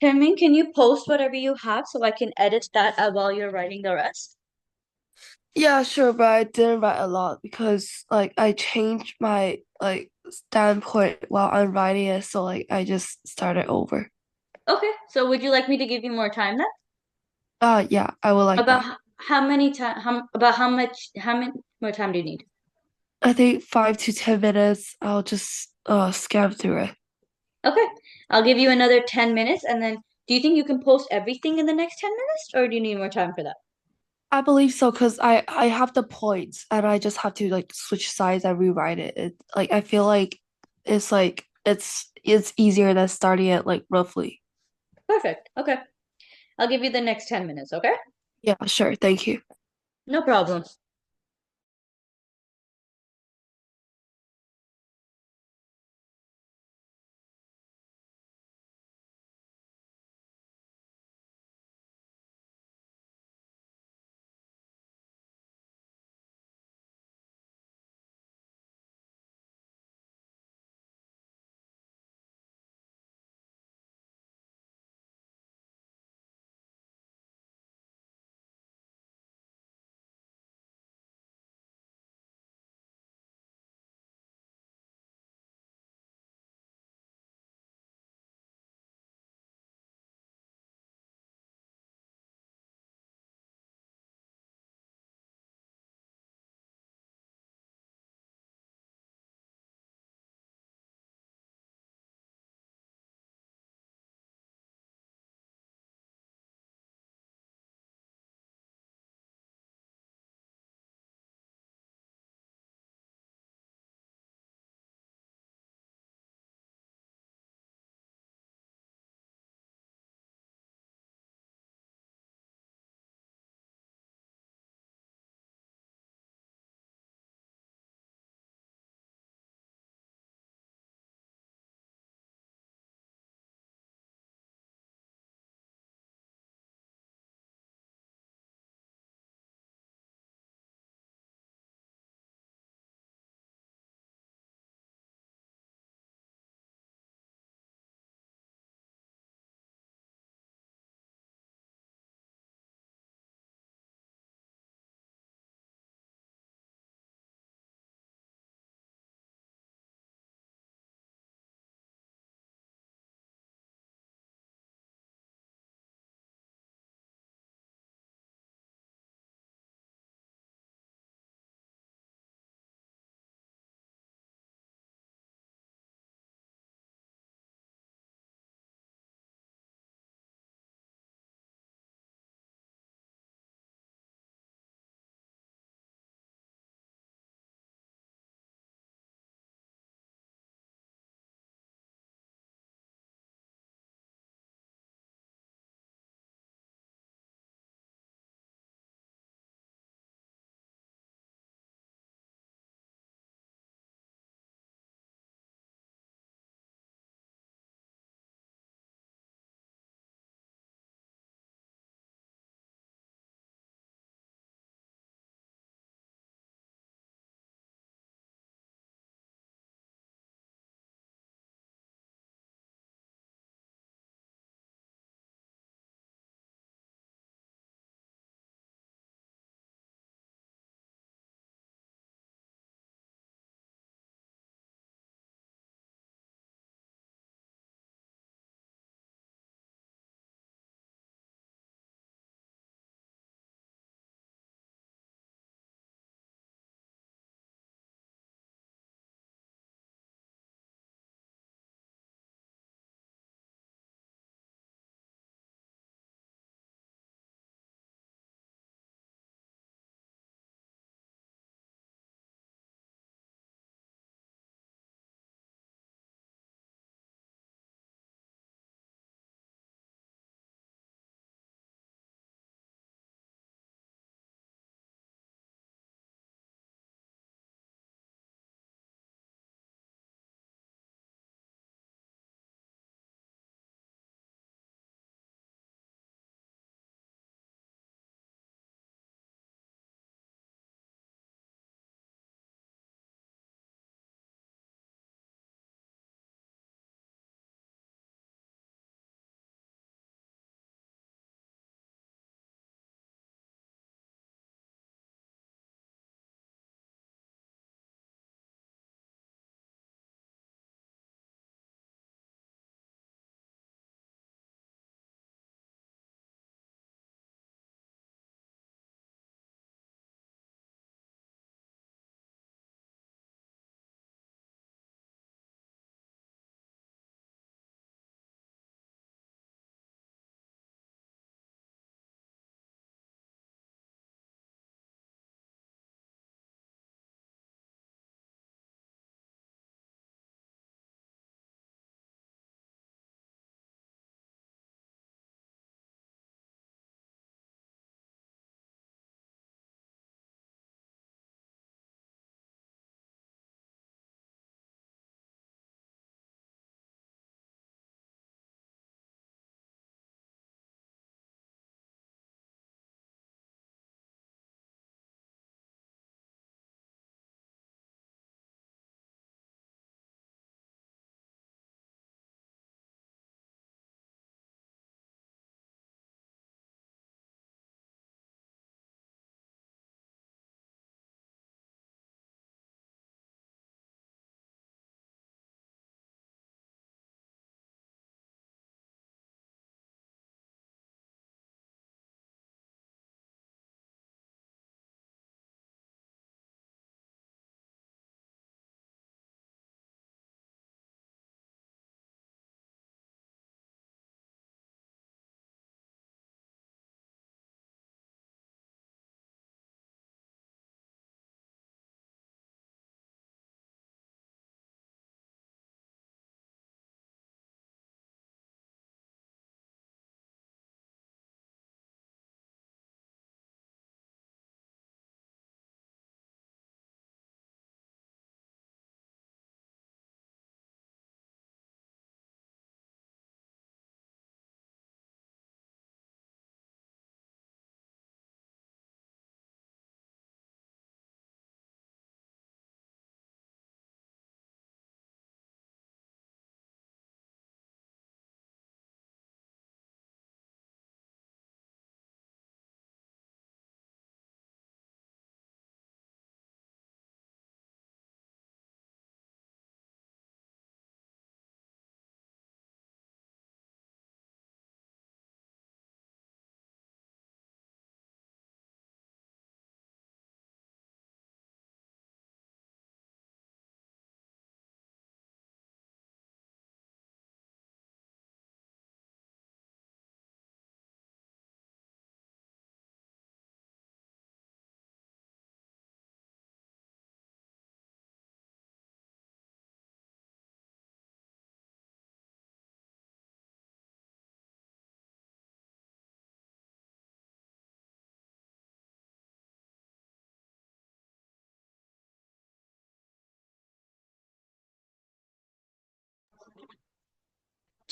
Chinmay, can you post whatever you have so I can edit that while you're writing the rest? Yeah, sure, but I didn't write a lot because like I changed my like standpoint while I'm writing it, so like I just started over. Okay, so would you like me to give you more time then? Yeah, I would like About that. how many time? About how many more time do you need? I think 5 to 10 minutes. I'll just scan through it. Okay, I'll give you another 10 minutes, and then do you think you can post everything in the next 10 minutes, or do you need more time for that? I believe so because I have the points and I just have to like switch sides and rewrite it. It like I feel like it's easier than starting it like roughly. Perfect. Okay, I'll give you the next 10 minutes, okay? Yeah, sure. Thank you. No problem.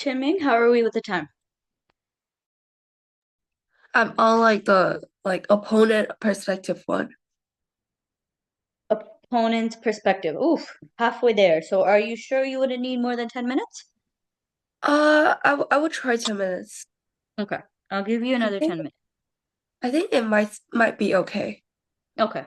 Ming, how are we with the time? I'm on like the like opponent perspective one. Opponent's perspective. Oof, halfway there. So are you sure you wouldn't need more than 10 minutes? I would try 10 minutes. Okay, I'll give you I another think 10 minutes. I think it might be okay. Okay.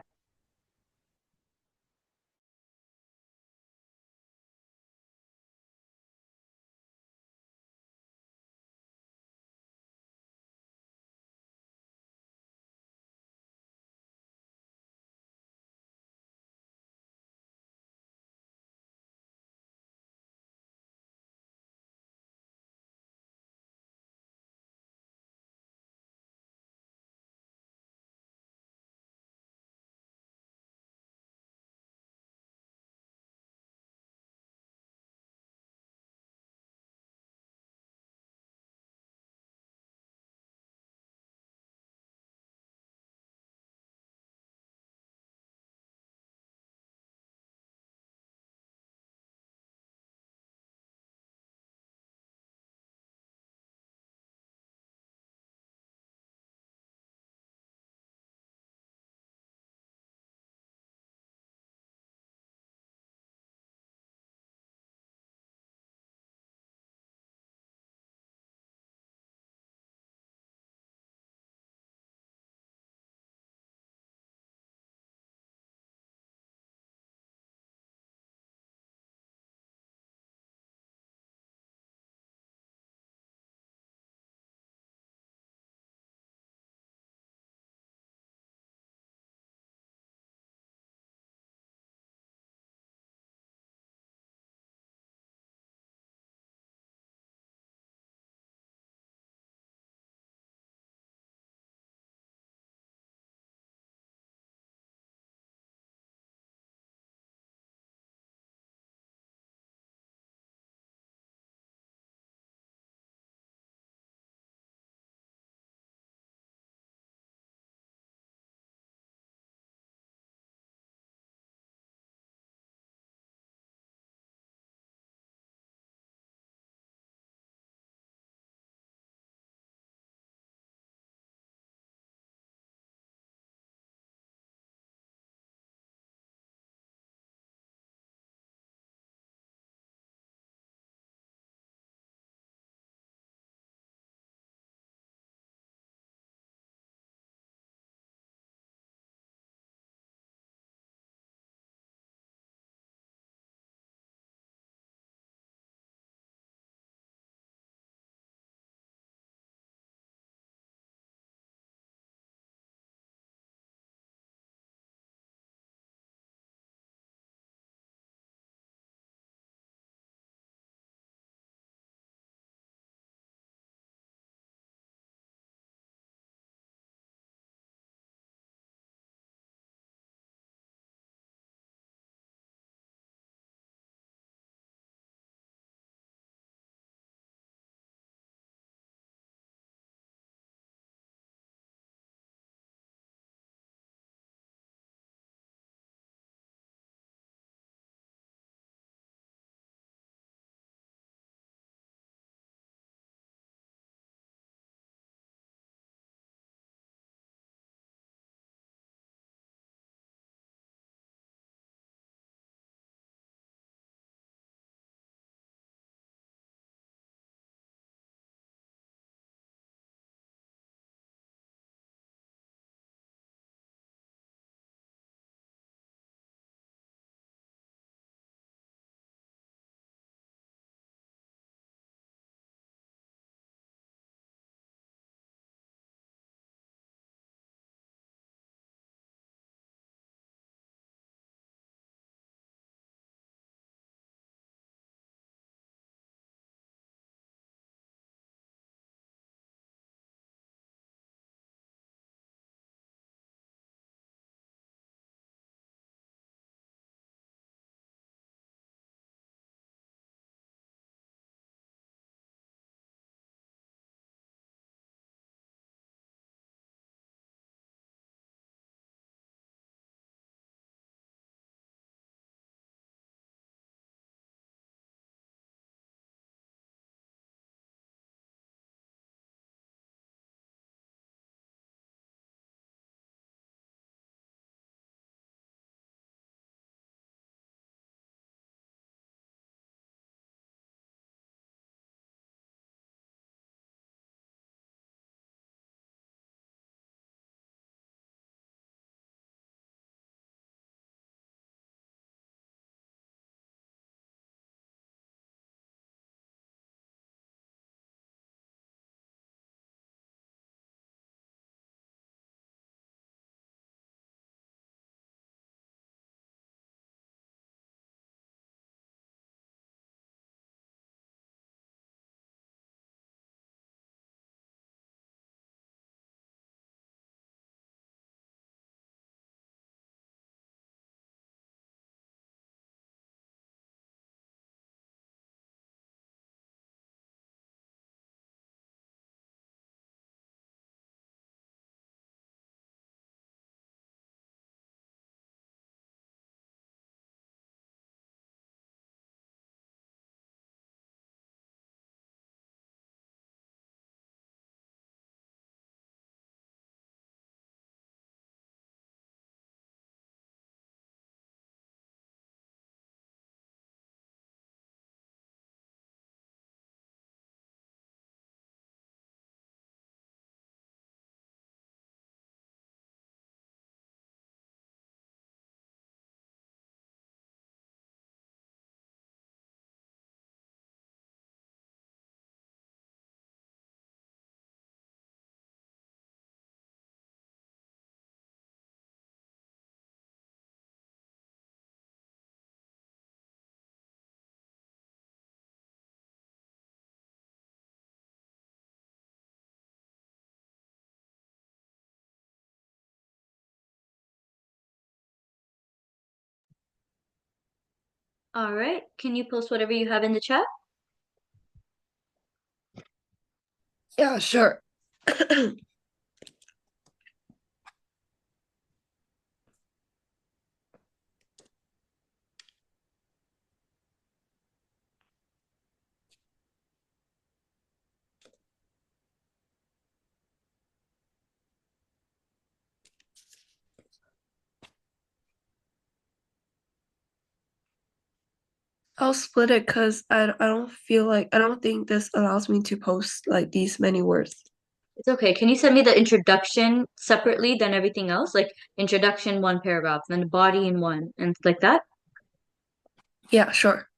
All right. Can you post whatever you have in the chat? Yeah, sure. I'll split it because I don't think this allows me to post like these many words. It's okay. Can you send me the introduction separately than everything else? Like introduction, one paragraph, then the body in one, and like that? Yeah, sure.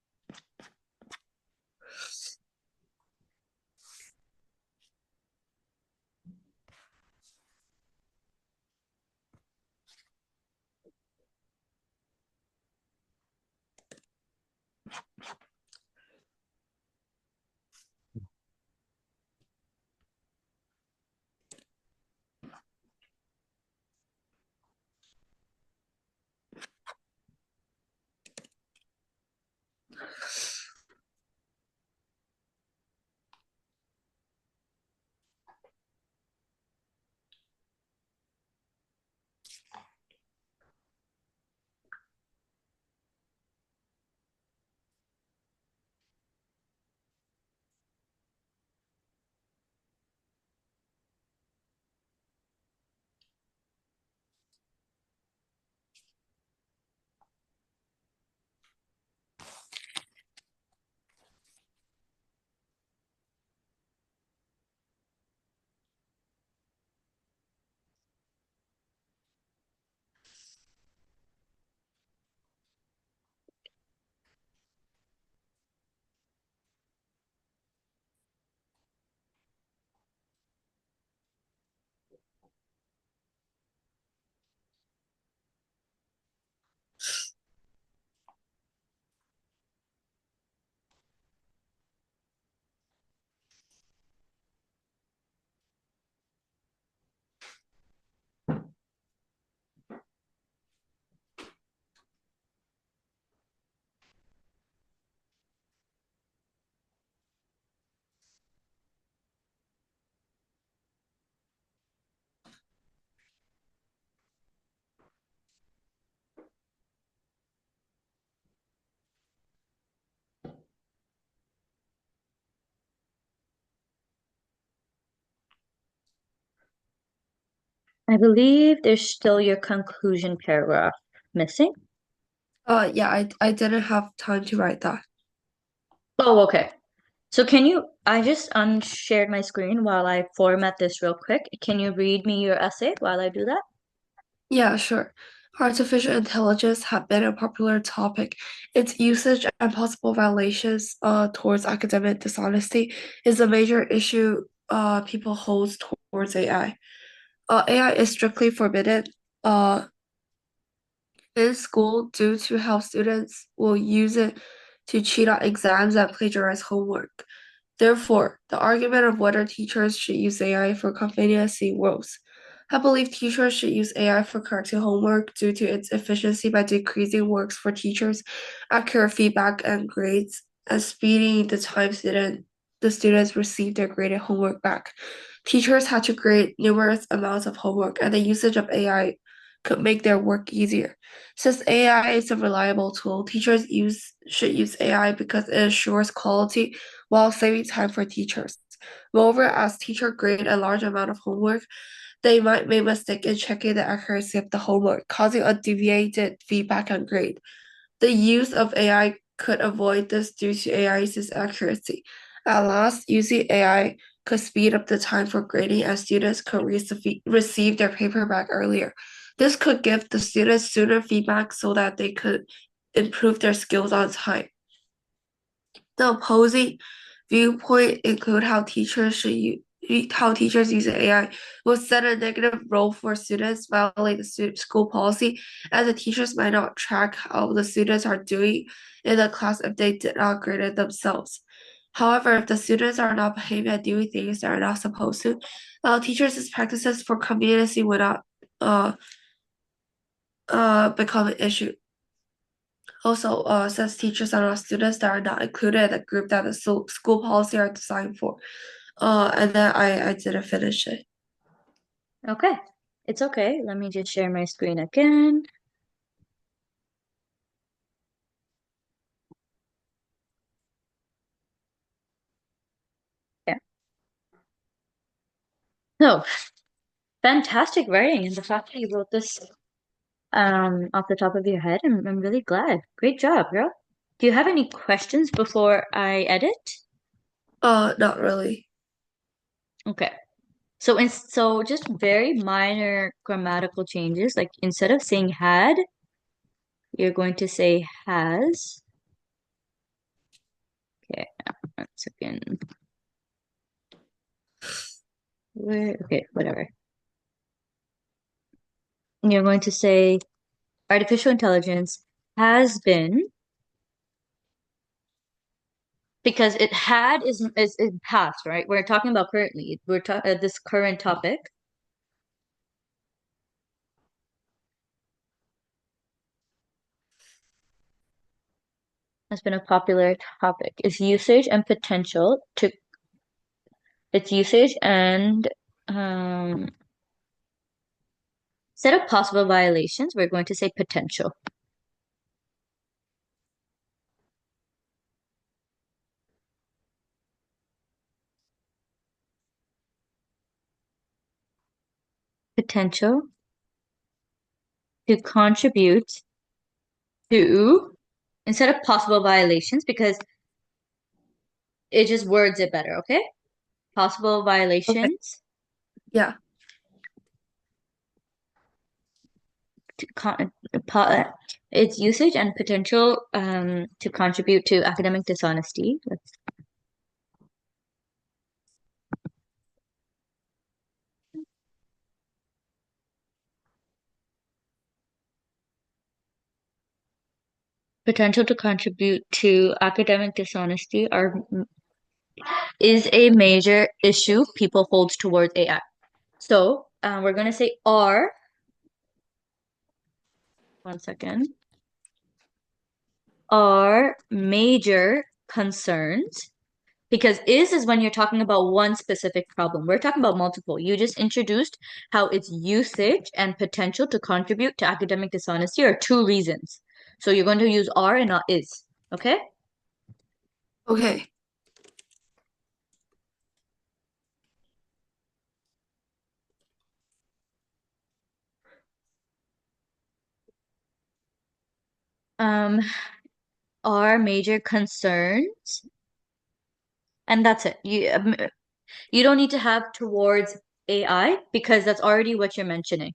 I believe there's still your conclusion paragraph missing. Yeah, I didn't have time to write that. Oh, okay. So I just unshared my screen while I format this real quick. Can you read me your essay while I do that? Yeah, sure. Artificial intelligence have been a popular topic. Its usage and possible violations towards academic dishonesty is a major issue people hold towards AI. AI is strictly forbidden uh, in school due to how students will use it to cheat on exams and plagiarize homework. Therefore, the argument of whether teachers should use AI for conveniency grows. I believe teachers should use AI for correcting homework due to its efficiency by decreasing works for teachers, accurate feedback and grades, and speeding the time the students receive their graded homework back. Teachers had to grade numerous amounts of homework, and the usage of AI could make their work easier. Since AI is a reliable tool, should use AI because it ensures quality while saving time for teachers. Moreover, as teachers grade a large amount of homework, they might make mistake in checking the accuracy of the homework, causing a deviated feedback on grade. The use of AI could avoid this due to AI's accuracy. At last, using AI could speed up the time for grading and students could receive their paper back earlier. This could give the students sooner feedback so that they could improve their skills on time. The opposing viewpoint include how teachers use AI will set a negative role for students, violate the school policy, as the teachers might not track how the students are doing in the class if they did not grade it themselves. However, if the students are not behaving and doing things they are not supposed to, teachers' practices for community would not uh, become an issue. Also, says teachers and our students that are not included in the group that the school policy are designed for. And then I didn't finish it. Okay, it's okay. Let me just share my screen again. Yeah. So, fantastic writing, and the fact that you wrote this off the top of your head, I'm really glad. Great job, girl. Do you have any questions before I edit? Not really. Okay. So just very minor grammatical changes. Like instead of saying had, you're going to say has. Okay, 1 second. Where? Okay, whatever. And you're going to say artificial intelligence has been because it had is past, right? We're talking about currently. We're talking this current topic has been a popular topic. Its usage and um instead of possible violations, we're going to say potential. Potential to contribute to instead of possible violations because it just words it better, okay? Possible Okay. violations Yeah. to its usage and potential to contribute to academic dishonesty. Potential to contribute to academic dishonesty is a major issue people hold towards AI. So we're going to say are, 1 second, are major concerns because is when you're talking about one specific problem. We're talking about multiple. You just introduced how its usage and potential to contribute to academic dishonesty are two reasons. So you're going to use are and not is. Okay? Okay. Um, are major concerns, and that's it. You don't need to have towards AI because that's already what you're mentioning.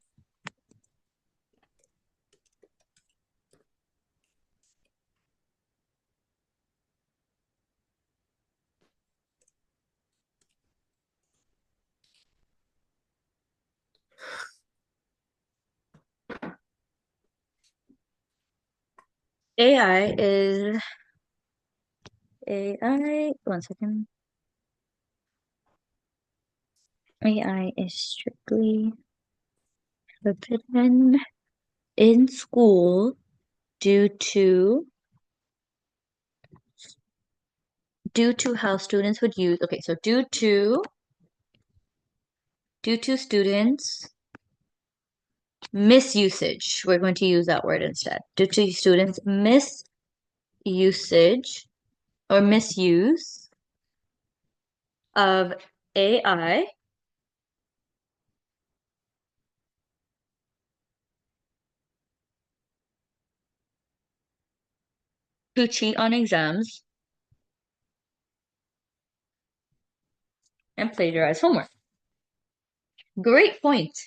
AI is AI. 1 second. AI is strictly forbidden in school due to how students would use. Okay, so due to students misusage. We're going to use that word instead. Due to students misusage or misuse of AI to cheat on exams and plagiarize homework. Great point.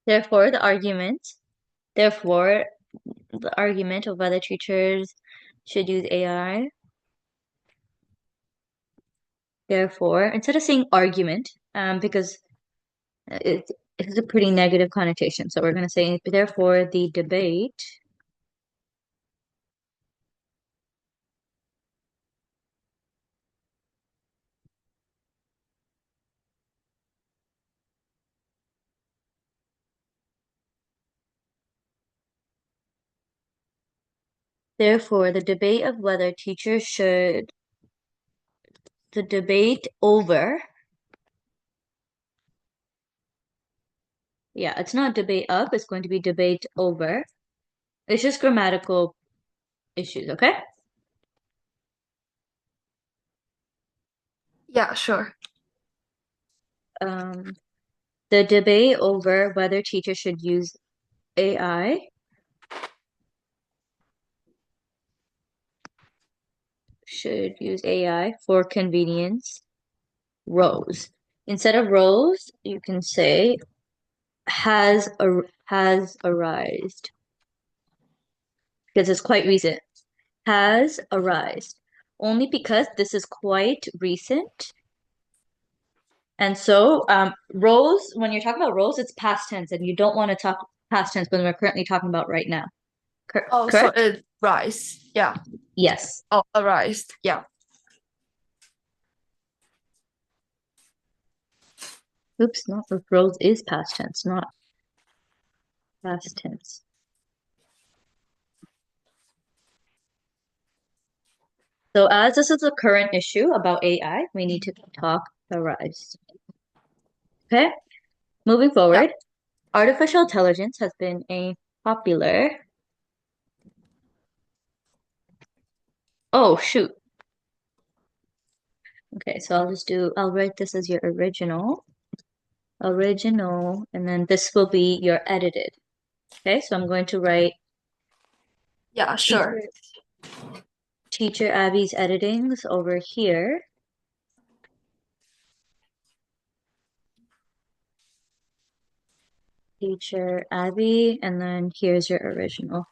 Therefore, therefore, the argument of whether teachers should use AI, therefore, instead of saying argument, because it's a pretty negative connotation. So we're going to say, therefore, the debate Therefore, the debate of whether teachers should, the debate over, yeah, it's not debate of, it's going to be debate over. It's just grammatical issues, okay? Yeah, sure. Um, the debate over whether teachers should use AI for convenience rose. Instead of rose, you can say has arisen because it's quite recent. Has arisen only because this is quite recent. And so, rose, when you're talking about rose, it's past tense, and you don't want to talk past tense when we're currently talking about right now. Oh, so Correct? it rise. Yeah. Yes. Oh, arise. Yeah. Oops, not rose is past tense, not past tense. So as this is a current issue about AI, we need to talk arise. Okay, moving Yeah. forward, artificial intelligence has been a popular. Oh, shoot. Okay, so I'll write this as your original, and then this will be your edited. Okay, so I'm going to write Yeah, teacher, sure. teacher Abby's editings over here. Teacher Abby, and then here's your original.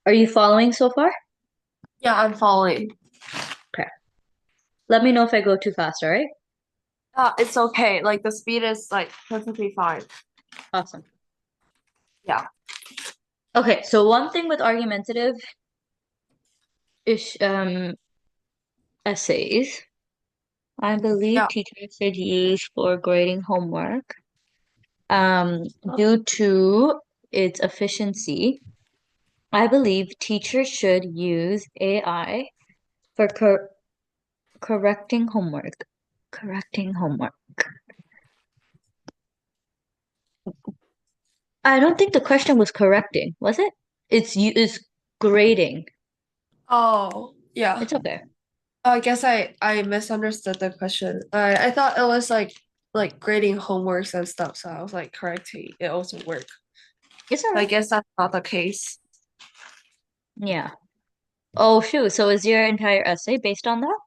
Are you following so far? Yeah, I'm following. Okay. Let me know if I go too fast, all right? It's okay. Like the speed is like perfectly fine. Awesome. Yeah. Okay, so one thing with argumentative ish essays, I believe Yeah. teachers should use for grading homework, due to its efficiency. I believe teachers should use AI for correcting homework. Correcting homework. I don't think the question was correcting, was it? It's grading. Oh, yeah. It's okay. I guess I misunderstood the question. I thought it was like grading homeworks and stuff, so I was like correcting it also work. It's all I right. guess that's not the case. Yeah. Oh, shoot. So is your entire essay based on that?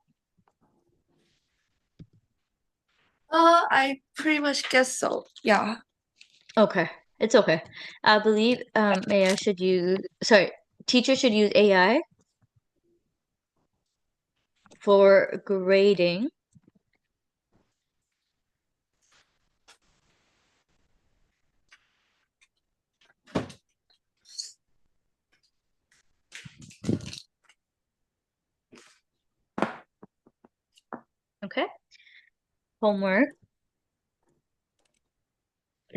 I pretty much guess so. Yeah. Okay. It's okay. I believe AI should use, sorry, teachers should use AI for grading okay, homework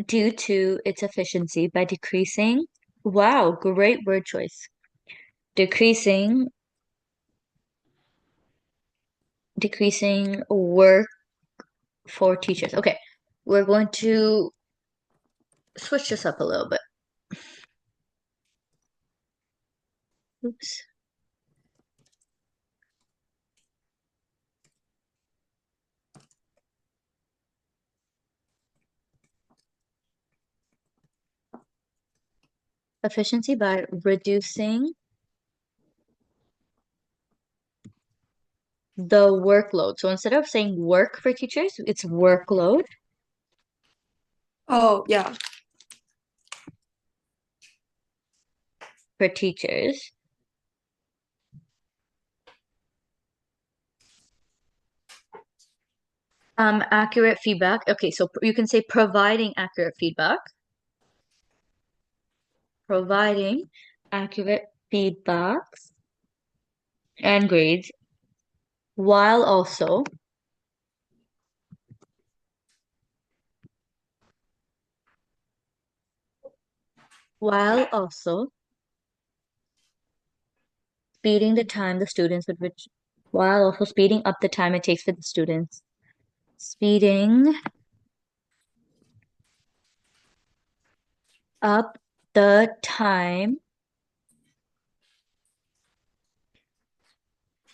due to its efficiency by decreasing, wow, great word choice. Decreasing decreasing work for teachers. Okay. We're going to switch this up a little bit. Oops. Efficiency by reducing the workload. So instead of saying work for teachers, it's workload Oh, yeah. for teachers. Accurate feedback. Okay, so you can say providing accurate feedback. Providing accurate feedbacks and grades while also while also speeding the time the students would which while also speeding up the time it takes for the students. Speeding up the time.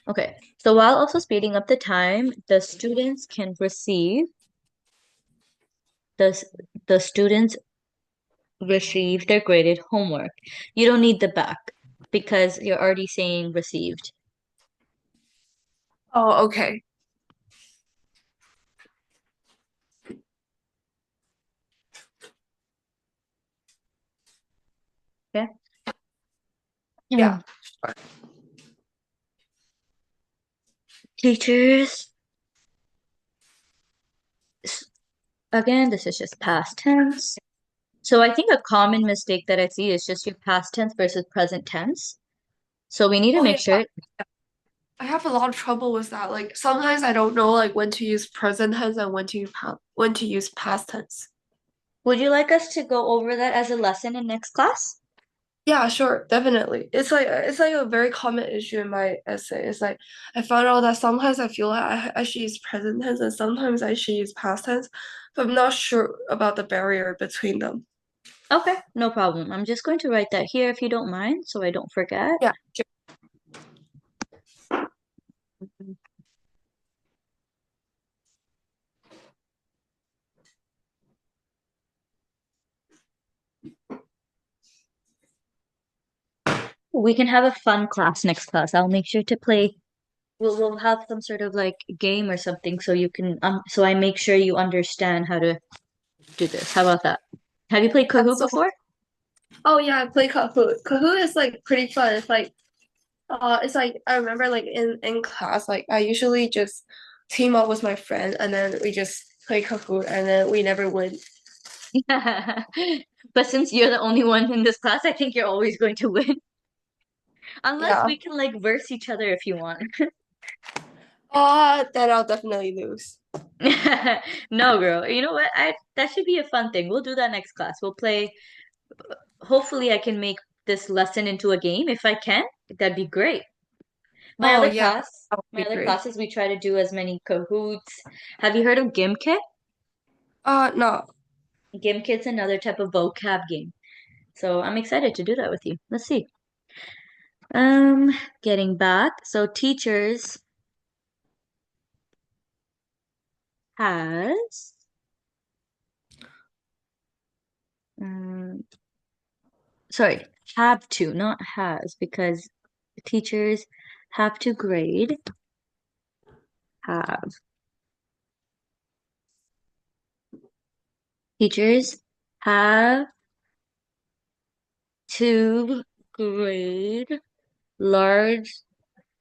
Okay, so while also speeding up the time, the the students receive their graded homework. You don't need the back because you're already saying received. Oh, okay. Okay. Yeah. Mm. Teachers, s- again, this is just past tense. So I think a common mistake that I see is just your past tense versus present tense. So we need to Oh make yeah. sure. I have a lot of trouble with that. Like sometimes I don't know like when to use present tense and when to use past tense. Would you like us to go over that as a lesson in next class? Yeah, sure, definitely. It's like a very common issue in my essay. It's like I found out that sometimes I feel like I should use present tense and sometimes I should use past tense, but I'm not sure about the barrier between them. Okay, no problem. I'm just going to write that here if you don't mind, so I don't forget. Yeah, sure. We can have a fun class next class. I'll make sure to play. We'll have some sort of like game or something so you can so I make sure you understand how to do this. How about that? Have you played Kahoot That's so. before? Oh yeah, I play Kahoot. Kahoot is like pretty fun. It's like I remember like in class, like I usually just team up with my friend and then we just play Kahoot and then we never win. But since you're the only one in this class, I think you're always going to win. Unless Yeah. we can like verse each other if you want. Then I'll definitely lose. No, girl. You know what? I that should be a fun thing. We'll do that next class. We'll play. Hopefully, I can make this lesson into a game. If I can, that'd be great. Oh yeah, that would My be other great. classes, we try to do as many Kahoots. Have you heard of Gimkit? No. Gimkit's another type of vocab game. So I'm excited to do that with you. Let's see. Um, Getting back. So teachers has um sorry, have to, not has, because teachers have to grade have. Teachers have to grade large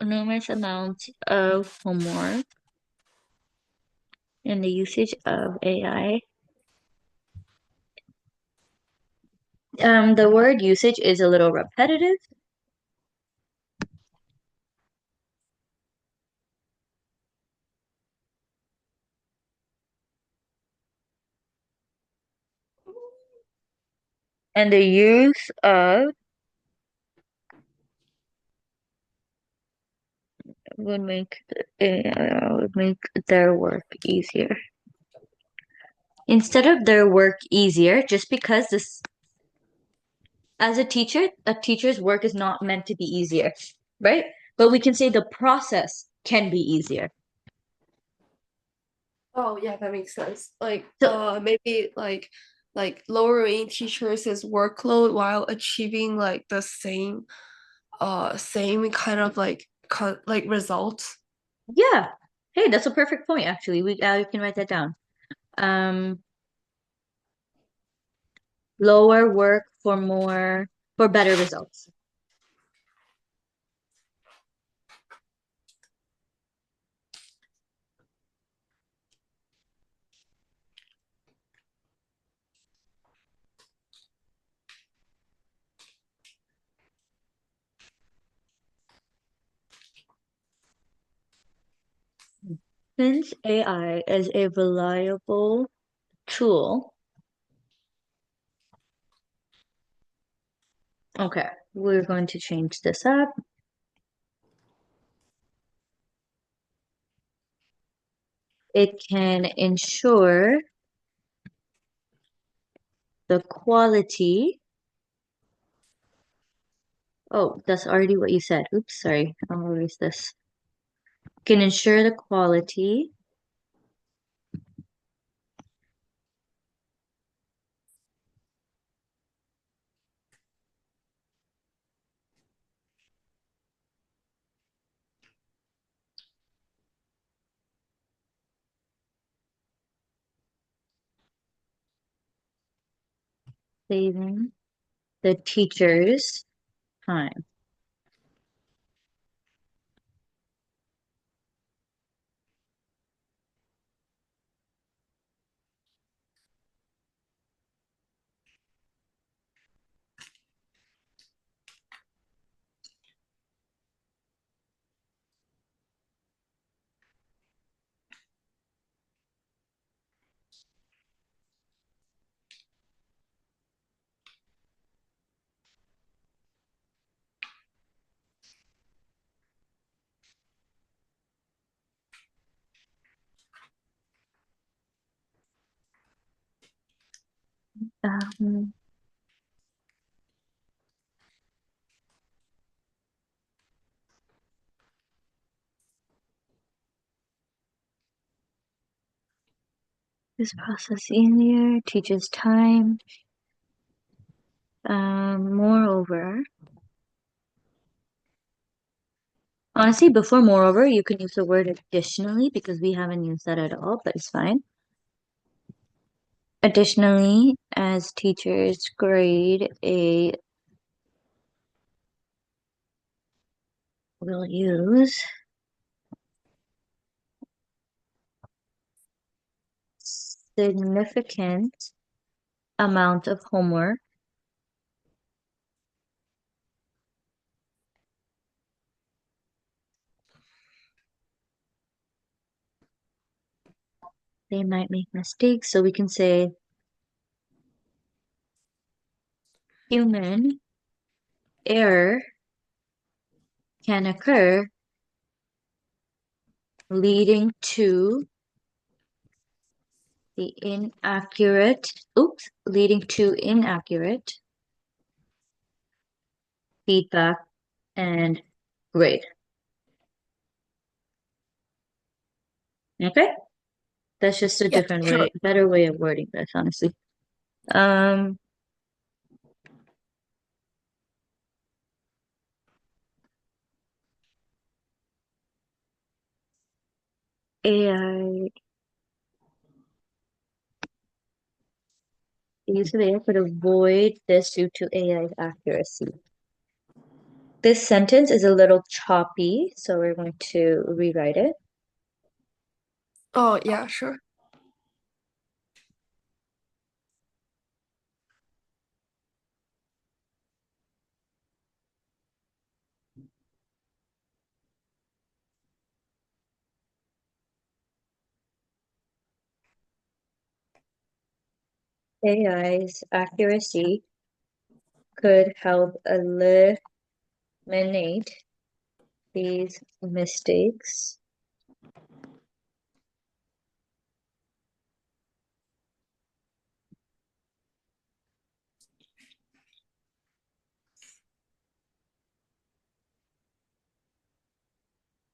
numerous amounts of homework in the usage of AI. The word usage is a little repetitive, and the use of would make their work easier. Instead of their work easier, just because this, as a teacher's work is not meant to be easier, right? But we can say the process can be easier. Oh yeah, that makes sense. Like So maybe like lowering teachers' workload while achieving like the same kind of like results. yeah, hey, that's a perfect point. Actually, we can write that down. Um, Lower work for better results. Since AI is a reliable tool, okay, we're going to change this up. It can ensure the quality. Oh, that's already what you said. Oops, sorry. I'll erase this. Can ensure the quality saving the teacher's time. Um, this process easier, teaches time. Moreover, honestly, before moreover, you can use the word additionally because we haven't used that at all, but it's fine. Additionally, as teachers grade a will use significant amount of homework. They might make mistakes, so we can say human error can occur, leading to leading to inaccurate feedback and grade. Okay? That's just a Yeah, different sure. way, better way of wording this, honestly. Um, AI, the use of AI could avoid this due to AI's accuracy. This sentence is a little choppy, so we're going to rewrite it. Oh, yeah, sure. AI's accuracy could help eliminate these mistakes.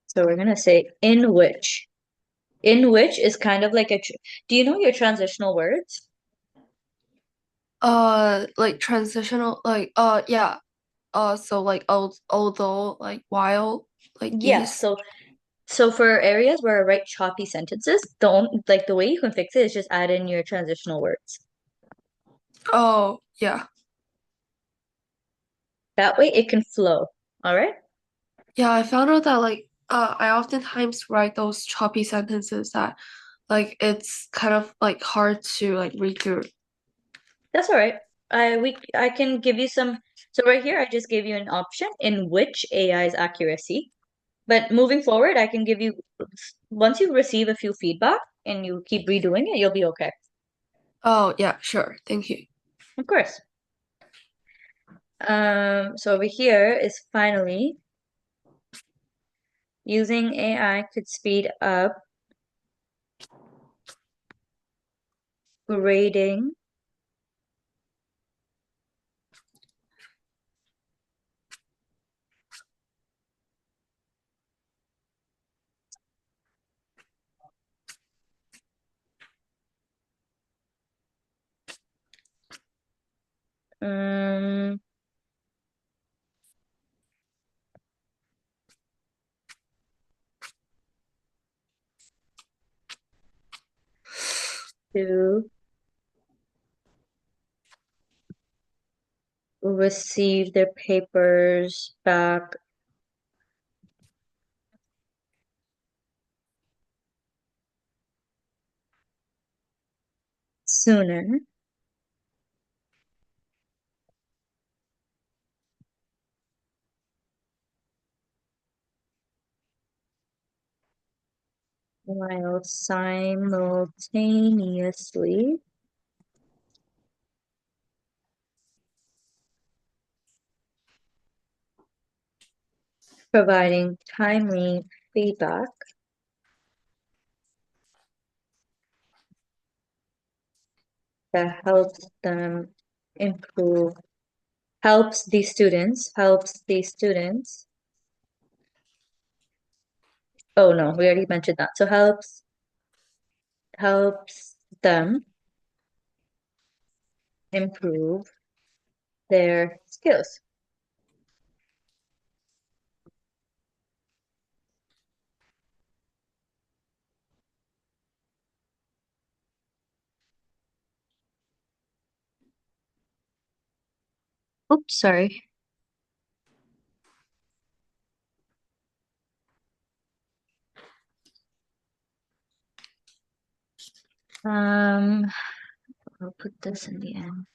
So we're going to say in which. In which is kind of like do you know your transitional words? Like transitional, like, yeah. So like, although, like, while, like Yeah, these. so for areas where I write choppy sentences, like the way you can fix it is just add in your transitional words. Oh, yeah. That way it can flow. All right? Yeah, I found out that like I oftentimes write those choppy sentences that like it's kind of like hard to like read through. That's all right. I can give you some. So right here, I just gave you an option in which AI's accuracy. But moving forward, I can give you, once you receive a few feedback and you keep redoing it, you'll be okay. Oh, yeah, sure. Thank you. Of course. So over here is finally using AI could speed up grading um, to receive their papers back sooner while simultaneously providing timely feedback that improve, helps the students. Oh no, we already mentioned that. So helps them improve their skills. Oops, sorry. Um, I'll put this in the end.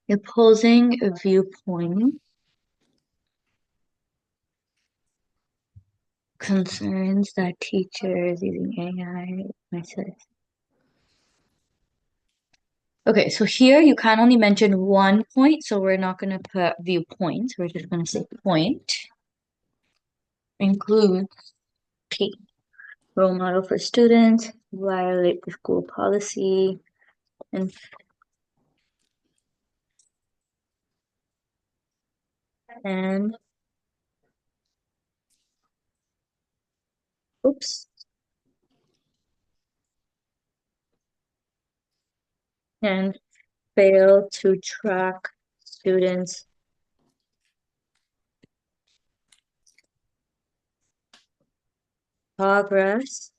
Opposing viewpoint concerns that teachers using AI methods. Okay, so here you can only mention one point, so we're not going to put viewpoint. We're just going to say point. Includes P. Role model for students, violate the school policy, and and oops, and fail to track students' progress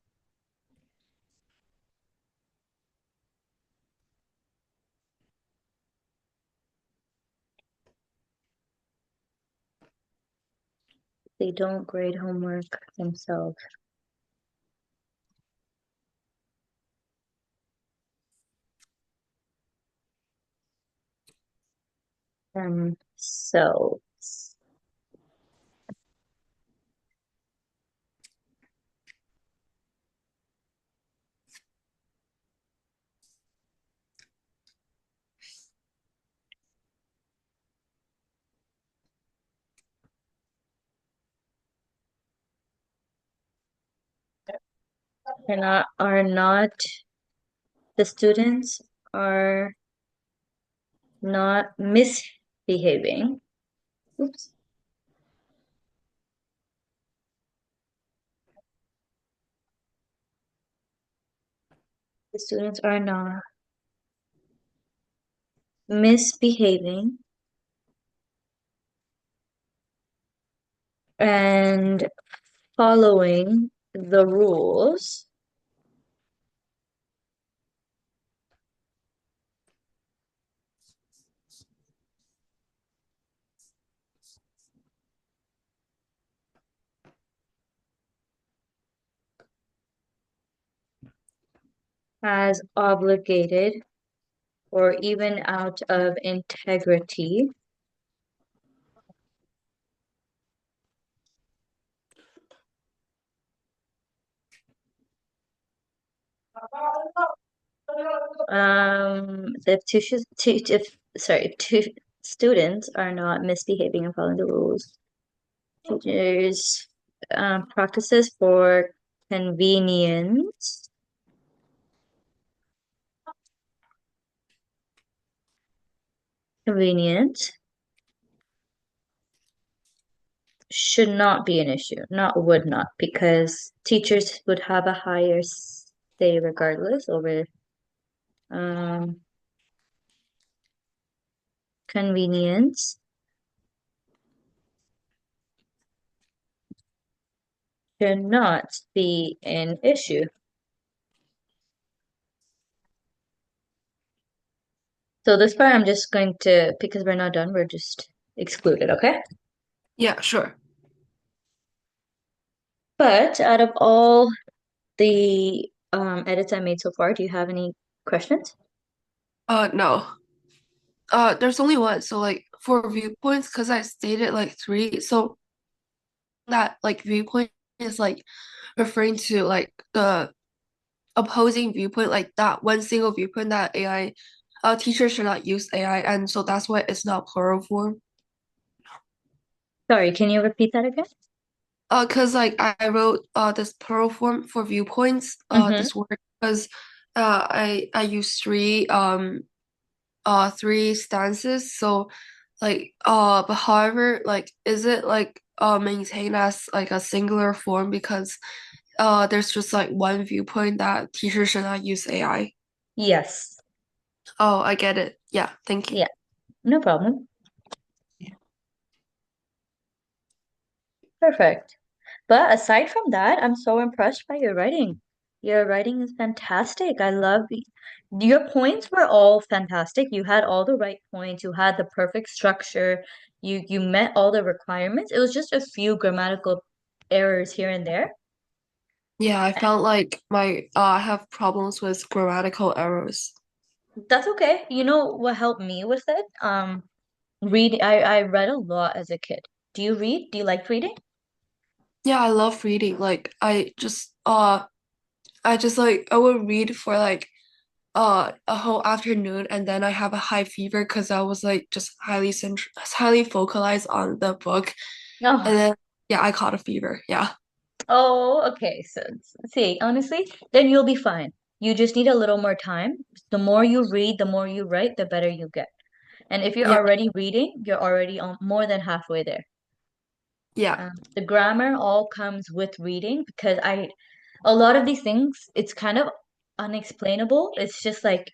they don't grade homework themselves. So are not the students are not misbehaving. Oops. The students are not misbehaving and following the rules as obligated or even out of integrity if if two students are not misbehaving and following the rules, teachers practices for convenience convenient should not be an issue, not would not, because teachers would have a higher say regardless over um convenience should not be an issue. So this part I'm just going to, because we're not done, we're just excluded, okay? Yeah, sure. But out of all the edits I made so far, do you have any questions? No. There's only one. So like for viewpoints, because I stated like three, so that like viewpoint is like referring to like the opposing viewpoint, like that one single viewpoint that AI teachers should not use AI, and so that's why it's not plural form. Sorry, can you repeat that again? Because like I wrote this plural form for viewpoints, Mm-hmm. this word because I use three stances. So like but however, like is it like maintained as like a singular form because there's just like one viewpoint that teachers should not use AI. Yes. Oh, I get it. Yeah, thank you. Yeah, no problem. Perfect. But aside from that, I'm so impressed by your writing. Your writing is fantastic. Your points were all fantastic. You had all the right points. You had the perfect structure. You met all the requirements. It was just a few grammatical errors here and there. Yeah, I felt like my I have problems with grammatical errors. That's okay. You know what helped me with it? I read a lot as a kid. Do you read? Do you like reading? Yeah, I love reading. Like I just like I would read for like a whole afternoon and then I have a high fever because I was like just highly focalized on the book and Oh, then yeah, I caught a fever. Yeah. oh, okay. So, see, honestly, then you'll be fine. You just need a little more time. The more you read, the more you write, the better you get. And if you're Yeah. already reading, you're already on more than halfway there. Yeah. The grammar all comes with reading because a lot of these things, it's kind of unexplainable. It's just like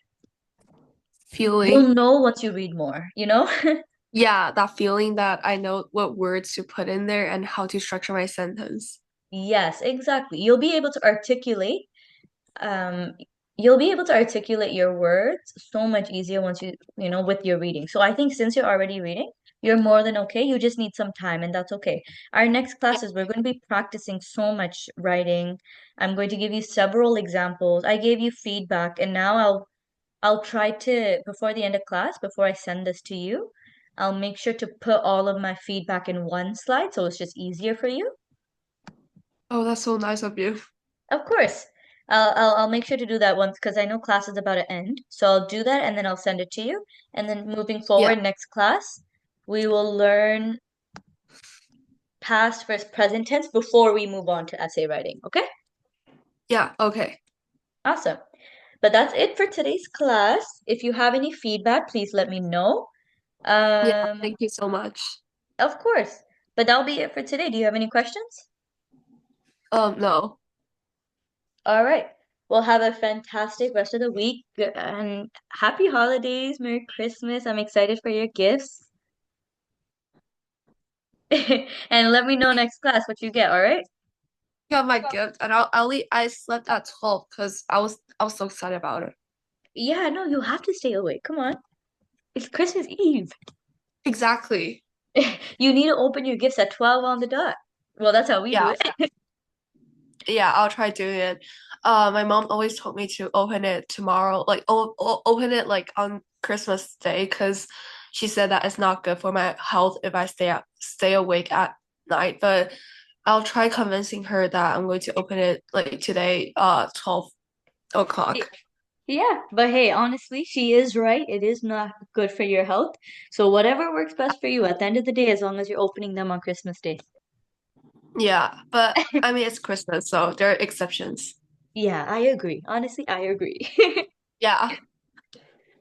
Feeling. you'll know once you read more, you know? Yeah, that feeling that I know what words to put in there and how to structure my sentence. Yes, exactly. Um, you'll be able to articulate your words so much easier once you know, with your reading. So I think since you're already reading, you're more than okay. You just need some time, and that's okay. Our next Yeah. classes, we're going to be practicing so much writing. I'm going to give you several examples. I gave you feedback, and now I'll try to, before the end of class, before I send this to you, I'll make sure to put all of my feedback in one slide so it's just easier for you. Oh, that's so nice of you. Of course. I'll make sure to do that once because I know class is about to end. So I'll do that and then I'll send it to you. And then moving Yeah. forward, next class, we will learn past versus present tense before we move on to essay writing. Okay? Yeah, okay. Awesome. But that's it for today's class. If you have any feedback, please let me know. Yeah, Um, thank you so much. of course. But that'll be it for today. Do you have any questions? No. All right. Well, have a fantastic rest of the week and happy holidays, Merry Christmas. I'm excited for your gifts. And let me know next class what you get, all right? Got my gift, and I slept at 12 because I was so excited about it. Yeah, no, you have to stay awake. Come on. It's Christmas Eve. Exactly. You need to open your gifts at 12 on the dot. Well, that's how we do Yeah, it. yeah, I'll try doing it. My mom always told me to open it tomorrow, like open it like on Christmas Day, because she said that it's not good for my health if I stay awake at night. But I'll try convincing her that I'm going to open it like today, 12 o'clock. Yeah, but hey, honestly, she is right. It is not good for your health. So whatever works best for you at the end of the day, as long as you're opening them on Christmas Day. Yeah, but I mean it's Christmas, so there are exceptions. Yeah, I agree. Honestly, I agree. Yeah,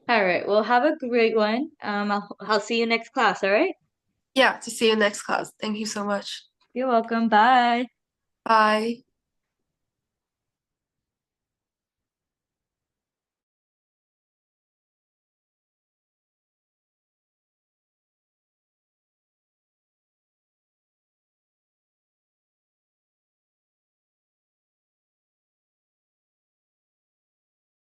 All right. Well, have a great one. I'll see you next class, all right? yeah. To see you next class. Thank you so much. You're welcome. Bye. Bye.